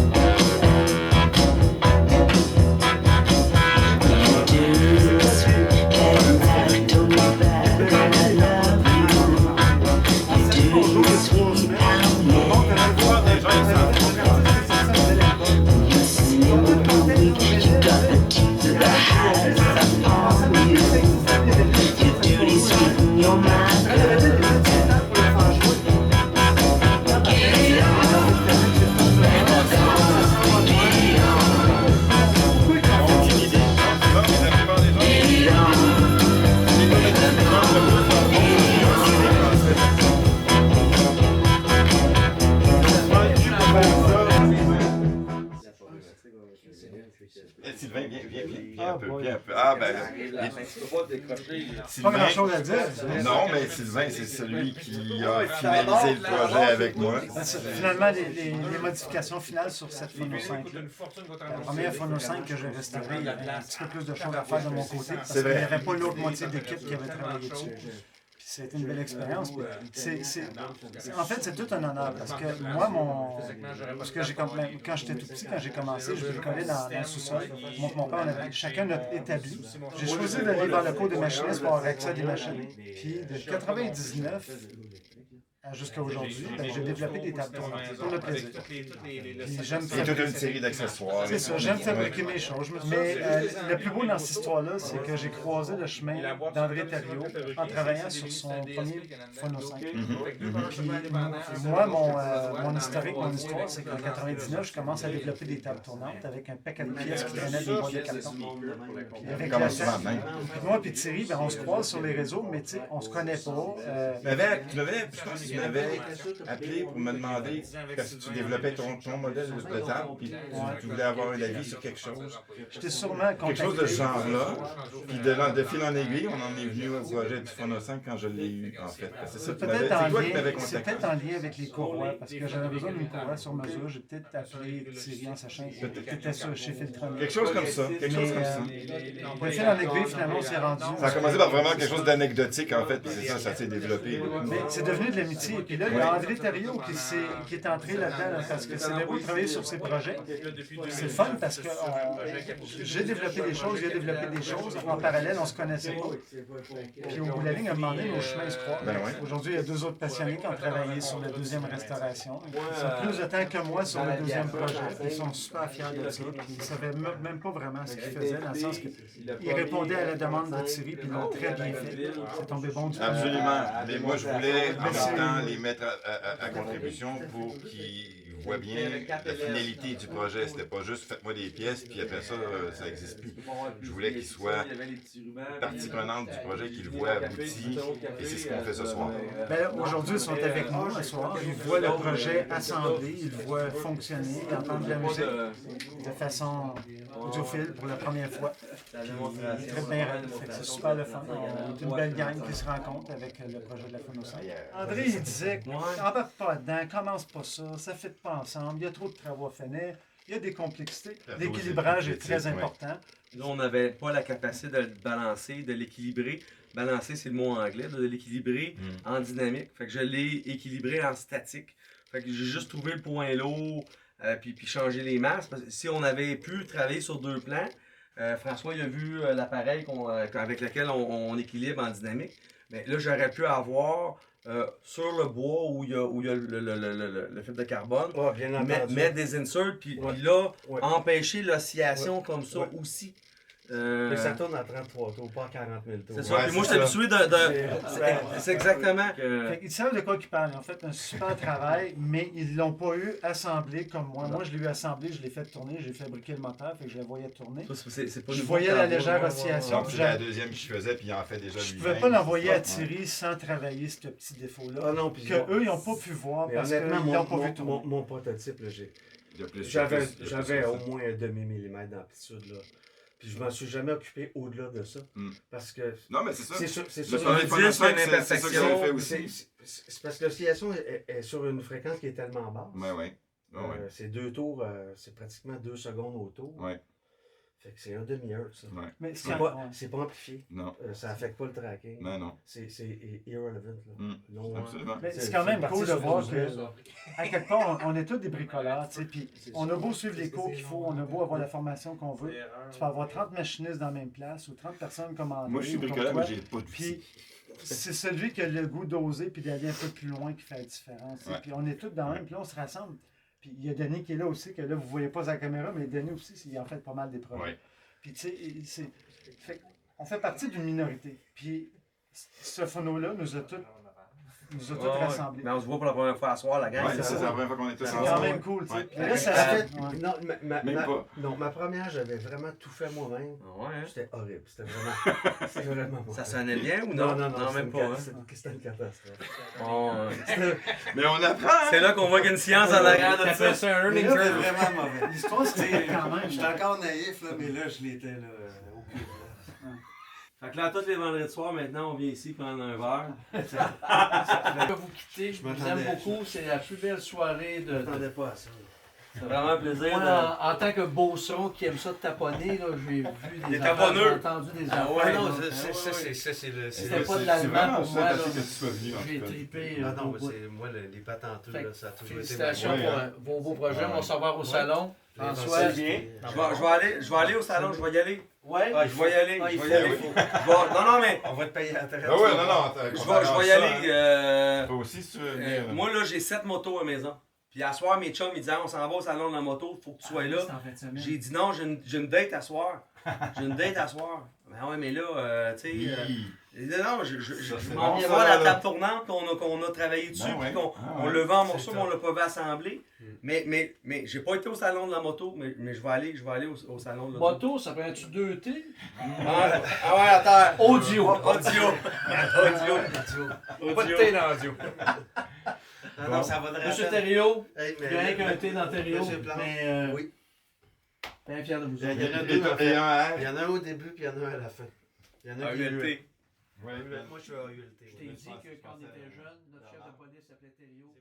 Speaker 1: Sylvain, viens
Speaker 8: Ah,
Speaker 1: un peu,
Speaker 8: boy.
Speaker 1: viens un peu. Ah, ben,
Speaker 4: Tu peux pas décrocher.
Speaker 8: Pas grand chose à dire.
Speaker 1: non, mais Sylvain, c'est celui qui a finalisé le projet avec moi.
Speaker 8: Finalement, les modifications finales sur cette Phono 5. La première Phono 5 que j'ai restaurée, il y avait un petit peu plus de choses à faire de mon côté parce qu'il n'y avait pas l'autre moitié d'équipe qui avait travaillé dessus. C'était une belle expérience. En fait, c'est tout un honneur parce que moi, parce que quand j'étais tout petit, quand j'ai commencé, je bricolais dans le sous-sol. Mon père, on avait chacun notre établi. J'ai choisi d'aller vers le cours des machinistes pour avoir accès à des machines. Puis de 99 jusqu'à aujourd'hui, j'ai développé des tables tournantes pour le plaisir. Puis j'aime
Speaker 1: C'est toute une série d'accessoires.
Speaker 8: C'est ça, j'aime fabriquer mes choses. Mais le plus beau dans cette histoire-là, c'est que j'ai croisé le chemin d'André Thériault en travaillant sur son premier Phono 5. Puis moi, mon historique, mon histoire, c'est qu'en 99, je commence à développer des tables tournantes avec un paquet de pièces qui traînaient des boîtes de carton. Puis avec la moi et Thierry, on se croise sur les réseaux, mais tu sais, on se connaît pas.
Speaker 1: Tu m'avais appelé pour me demander, parce que tu développais ton modèle de table, puis tu voulais avoir un avis sur quelque chose.
Speaker 8: J'étais sûrement
Speaker 1: quelque chose de ce genre-là. Puis de fil en aiguille, on en est venu au projet du Phono 5 quand je l'ai eu, en fait. C'est
Speaker 8: peut-être en lien avec les courroies, parce que j'avais besoin d'une courroie sur mesure. J'ai peut-être appelé Thierry en sachant que c'était ça chez Filtronic.
Speaker 1: Quelque chose comme ça.
Speaker 8: De fil en aiguille, finalement, on s'est rendu.
Speaker 1: Ça a commencé par vraiment quelque chose d'anecdotique, en fait, puis c'est ça s'est développé.
Speaker 8: Mais c'est devenu de l'amitié. Et puis là, il y a André Thériault qui est entré là-dedans, parce que c'est beau de travailler sur ses projets. C'est fun parce que j'ai développé des choses, il a développé des choses. En parallèle, on se connaissait pas. Puis au bout de la ligne, à un moment donné, nos chemins se croisent. Aujourd'hui, il y a 2 autres passionnés qui ont travaillé sur la deuxième restauration. Ils ont plus de temps que moi sur le deuxième projet. Ils sont super fiers de ça. Puis ils ne savaient même pas vraiment ce qu'ils faisaient, dans le sens qu'ils répondaient à la demande de Thierry, puis ils l'ont très bien fait. C'est tombé bon du coup.
Speaker 1: Absolument. Mais moi, je voulais en même temps les mettre à contribution pour qu'ils voient bien la finalité du projet. C'était pas juste faites-moi des pièces, puis après ça, ça n'existe plus. Je voulais qu'ils soient partie prenante du projet, qu'ils le voient abouti, et c'est ce qu'on fait ce soir.
Speaker 8: Aujourd'hui, ils sont avec nous ce soir. Ils voient le projet assemblé, ils le voient fonctionner, ils entendent de la musique de façon audiophile pour la première fois. Puis, très bien, c'est super le fun. C'est une belle gang qui se rencontre avec le projet de la Phono 5. André, il disait, embarque pas dedans, commence pas ça, ça ne fait pas ensemble, il y a trop de travaux à finir, il y a des complexités. L'équilibrage est très important.
Speaker 4: Là, on n'avait pas la capacité de le balancer, de l'équilibrer. Balancer, c'est le mot anglais, de l'équilibrer en dynamique. Fait que je l'ai équilibré en statique. Fait que j'ai juste trouvé le point lourd, puis changer les masses. Parce que si on avait pu travailler sur 2 plans, François il a vu l'appareil avec lequel on équilibre en dynamique. Mais là, j'aurais pu avoir sur le bois où il y a le fibre de carbone, mettre des inserts, puis là, empêcher l'oscillation comme ça aussi.
Speaker 5: Mais ça tourne à 33 tours, pas à 40 000 tours.
Speaker 4: C'est ça. Puis moi, je suis habitué c'est exactement.
Speaker 8: Ils savent de quoi ils parlent. Ils ont fait un super travail, mais ils ne l'ont pas eu assemblé comme moi. Moi, je l'ai eu assemblé, je l'ai fait tourner, j'ai fabriqué le moteur, fait que je le voyais tourner. Je voyais la légère oscillation.
Speaker 1: C'est la deuxième que je faisais, puis il en fait déjà
Speaker 8: je ne pouvais pas l'envoyer à Thierry sans travailler ce petit défaut-là. Qu'eux, ils n'ont pas pu voir parce qu'ils n'ont pas vu tourner.
Speaker 5: Mon prototype, j'avais au moins un demi-millimètre d'amplitude. Puis je m'en suis jamais occupé au-delà de ça. Parce que.
Speaker 1: Non, mais c'est ça.
Speaker 5: C'est sûr.
Speaker 1: C'est ça que j'ai fait aussi.
Speaker 5: C'est parce que l'oscillation est sur une fréquence qui est tellement basse.
Speaker 1: Oui.
Speaker 5: C'est 2 tours, c'est pratiquement 2 secondes au tour. Fait que c'est un demi-hertz.
Speaker 8: Mais
Speaker 5: c'est pas amplifié.
Speaker 1: Non.
Speaker 5: Ça n'affecte pas le tracking.
Speaker 1: Non.
Speaker 5: C'est irrelevant.
Speaker 1: Absolument.
Speaker 8: Mais c'est quand même cool de voir que, à quelque part, on est tous des bricoleurs. Puis on a beau suivre les cours qu'il faut, on a beau avoir la formation qu'on veut. Tu peux avoir 30 machinistes dans la même place ou 30 personnes comme André.
Speaker 1: Moi, je suis bricoleur, mais j'ai pas de
Speaker 8: puis c'est celui qui a le goût d'oser puis d'aller un peu plus loin qui fait la différence. Puis on est tous dans le même, puis là, on se rassemble. Puis il y a Denis qui est là aussi, que là, vous ne voyez pas à la caméra, mais Denis aussi, il en fait pas mal des projets. Puis tu sais, on fait partie d'une minorité. Puis ce phono-là nous a tous Il nous a tous
Speaker 4: Ouais,
Speaker 8: rassemblés.
Speaker 4: mais on se voit pour la première fois à soir, la gang.
Speaker 1: Ouais, c'est la première fois qu'on est tous
Speaker 8: C'est
Speaker 1: ensemble.
Speaker 8: quand même cool, tu sais.
Speaker 1: Ouais.
Speaker 8: Puis là, ça
Speaker 5: Ça
Speaker 8: se fait.
Speaker 5: fait- non,
Speaker 1: Même pas.
Speaker 5: non, ma première, j'avais vraiment tout fait moi-même.
Speaker 4: Ouais, hein.
Speaker 5: C'était horrible. C'était vraiment
Speaker 4: Ça
Speaker 5: mauvais.
Speaker 4: sonnait bien ou non?
Speaker 5: Non,
Speaker 4: même pas. Hein.
Speaker 5: C'était une catastrophe.
Speaker 4: Bon,
Speaker 1: Mais on apprend! hein?
Speaker 4: c'est là qu'on voit qu'il y a une science en arrière de ça.
Speaker 9: T'appelles ça un
Speaker 5: Mais
Speaker 9: learning
Speaker 5: là,
Speaker 9: curve.
Speaker 5: c'était vraiment mauvais.
Speaker 8: L'histoire, c'était quand même.
Speaker 5: J'étais encore naïf, là, mais là, je l'étais là, au cul.
Speaker 4: Fait que là, tous les vendredis soirs, maintenant, on vient ici prendre un verre.
Speaker 9: Je vais vous quitter. Je vous
Speaker 5: m'attendais
Speaker 9: aime
Speaker 5: à
Speaker 9: beaucoup. C'est la plus belle soirée
Speaker 5: Je
Speaker 9: de.
Speaker 5: m'attendais pas à ça.
Speaker 4: C'est vraiment un plaisir.
Speaker 9: Moi, en tant que beauceron qui aime ça de taponner, là, j'ai vu des
Speaker 4: Des
Speaker 9: affaires,
Speaker 4: taponneux.
Speaker 9: j'ai entendu des
Speaker 4: Ah
Speaker 9: affaires.
Speaker 4: ouais,
Speaker 5: non,
Speaker 9: là.
Speaker 5: ça, c'est le.
Speaker 9: C'était pas de
Speaker 1: C'est
Speaker 9: l'allemand
Speaker 1: vraiment
Speaker 9: pour moi.
Speaker 1: sympathique
Speaker 9: là.
Speaker 1: que tu sois venu, en
Speaker 9: J'ai
Speaker 1: tout cas.
Speaker 9: trippé.
Speaker 5: Ah non,
Speaker 9: au
Speaker 5: mais
Speaker 9: bout.
Speaker 5: c'est moi, les patenteux,
Speaker 9: Fait
Speaker 5: là,
Speaker 9: que
Speaker 5: ça a toujours été
Speaker 9: Félicitations
Speaker 1: Ouais,
Speaker 9: pour
Speaker 1: hein.
Speaker 9: vos beaux projets. On va se revoir au
Speaker 5: Ouais.
Speaker 9: salon.
Speaker 5: Les
Speaker 9: François,
Speaker 5: Français,
Speaker 8: bien.
Speaker 4: Je vais aller au salon, je vais y aller.
Speaker 9: ouais.
Speaker 4: Ah, je vais y aller,
Speaker 9: Ah,
Speaker 4: je
Speaker 9: il
Speaker 4: vais y
Speaker 9: faut,
Speaker 4: aller.
Speaker 9: il faut.
Speaker 4: Non, mais
Speaker 5: On va te payer à l'intérieur.
Speaker 1: Ah ouais, non,
Speaker 4: je vais y aller.
Speaker 1: Toi aussi, si tu veux venir. là.
Speaker 4: Moi, là, j'ai 7 motos à la maison. Puis à soir, mes chums, ils disaient, on s'en va au salon de la moto, faut que tu sois là.
Speaker 8: C'est en fin de semaine.
Speaker 4: J'ai dit non, j'ai une date à soir. J'ai une date à soir. Ben ouais, mais là, tu sais. Il dit non, je m'en
Speaker 1: bon,
Speaker 4: viens
Speaker 1: ça,
Speaker 4: voir la
Speaker 1: là.
Speaker 4: table tournante qu'on a travaillé dessus,
Speaker 1: Ben ouais.
Speaker 4: puis qu'on
Speaker 1: Ah
Speaker 4: on
Speaker 1: ouais.
Speaker 4: le vend en
Speaker 5: C'est
Speaker 4: morceaux,
Speaker 5: top.
Speaker 4: mais on l'a pas vu assembler. Mais j'ai pas été au salon de la moto, mais je vais aller au salon de la moto.
Speaker 9: Moto, ça prend-tu 2 T?
Speaker 4: Ah ouais, attends.
Speaker 9: Audio.
Speaker 4: Audio.
Speaker 9: Pas de T dans l'audio.
Speaker 5: Non, non, ça va de
Speaker 9: Monsieur
Speaker 5: rappel.
Speaker 9: Thériault,
Speaker 5: Hey,
Speaker 9: il y a rien qu'un T dans Thériaut.
Speaker 5: Monsieur Plante.
Speaker 9: Mais
Speaker 5: Oui.
Speaker 9: bien fier de vous.
Speaker 5: Il y en a
Speaker 1: Et
Speaker 5: deux, en
Speaker 1: et
Speaker 5: fait.
Speaker 1: un R.
Speaker 5: Il y en a un au début, puis il y en a un à la fin. Il y en a
Speaker 4: Un
Speaker 5: qui est
Speaker 4: ULT.
Speaker 1: Ouais,
Speaker 5: Moi, je suis à ULT.
Speaker 9: Je t'ai dit que quand on était jeune, notre chef de police s'appelait Thériaut.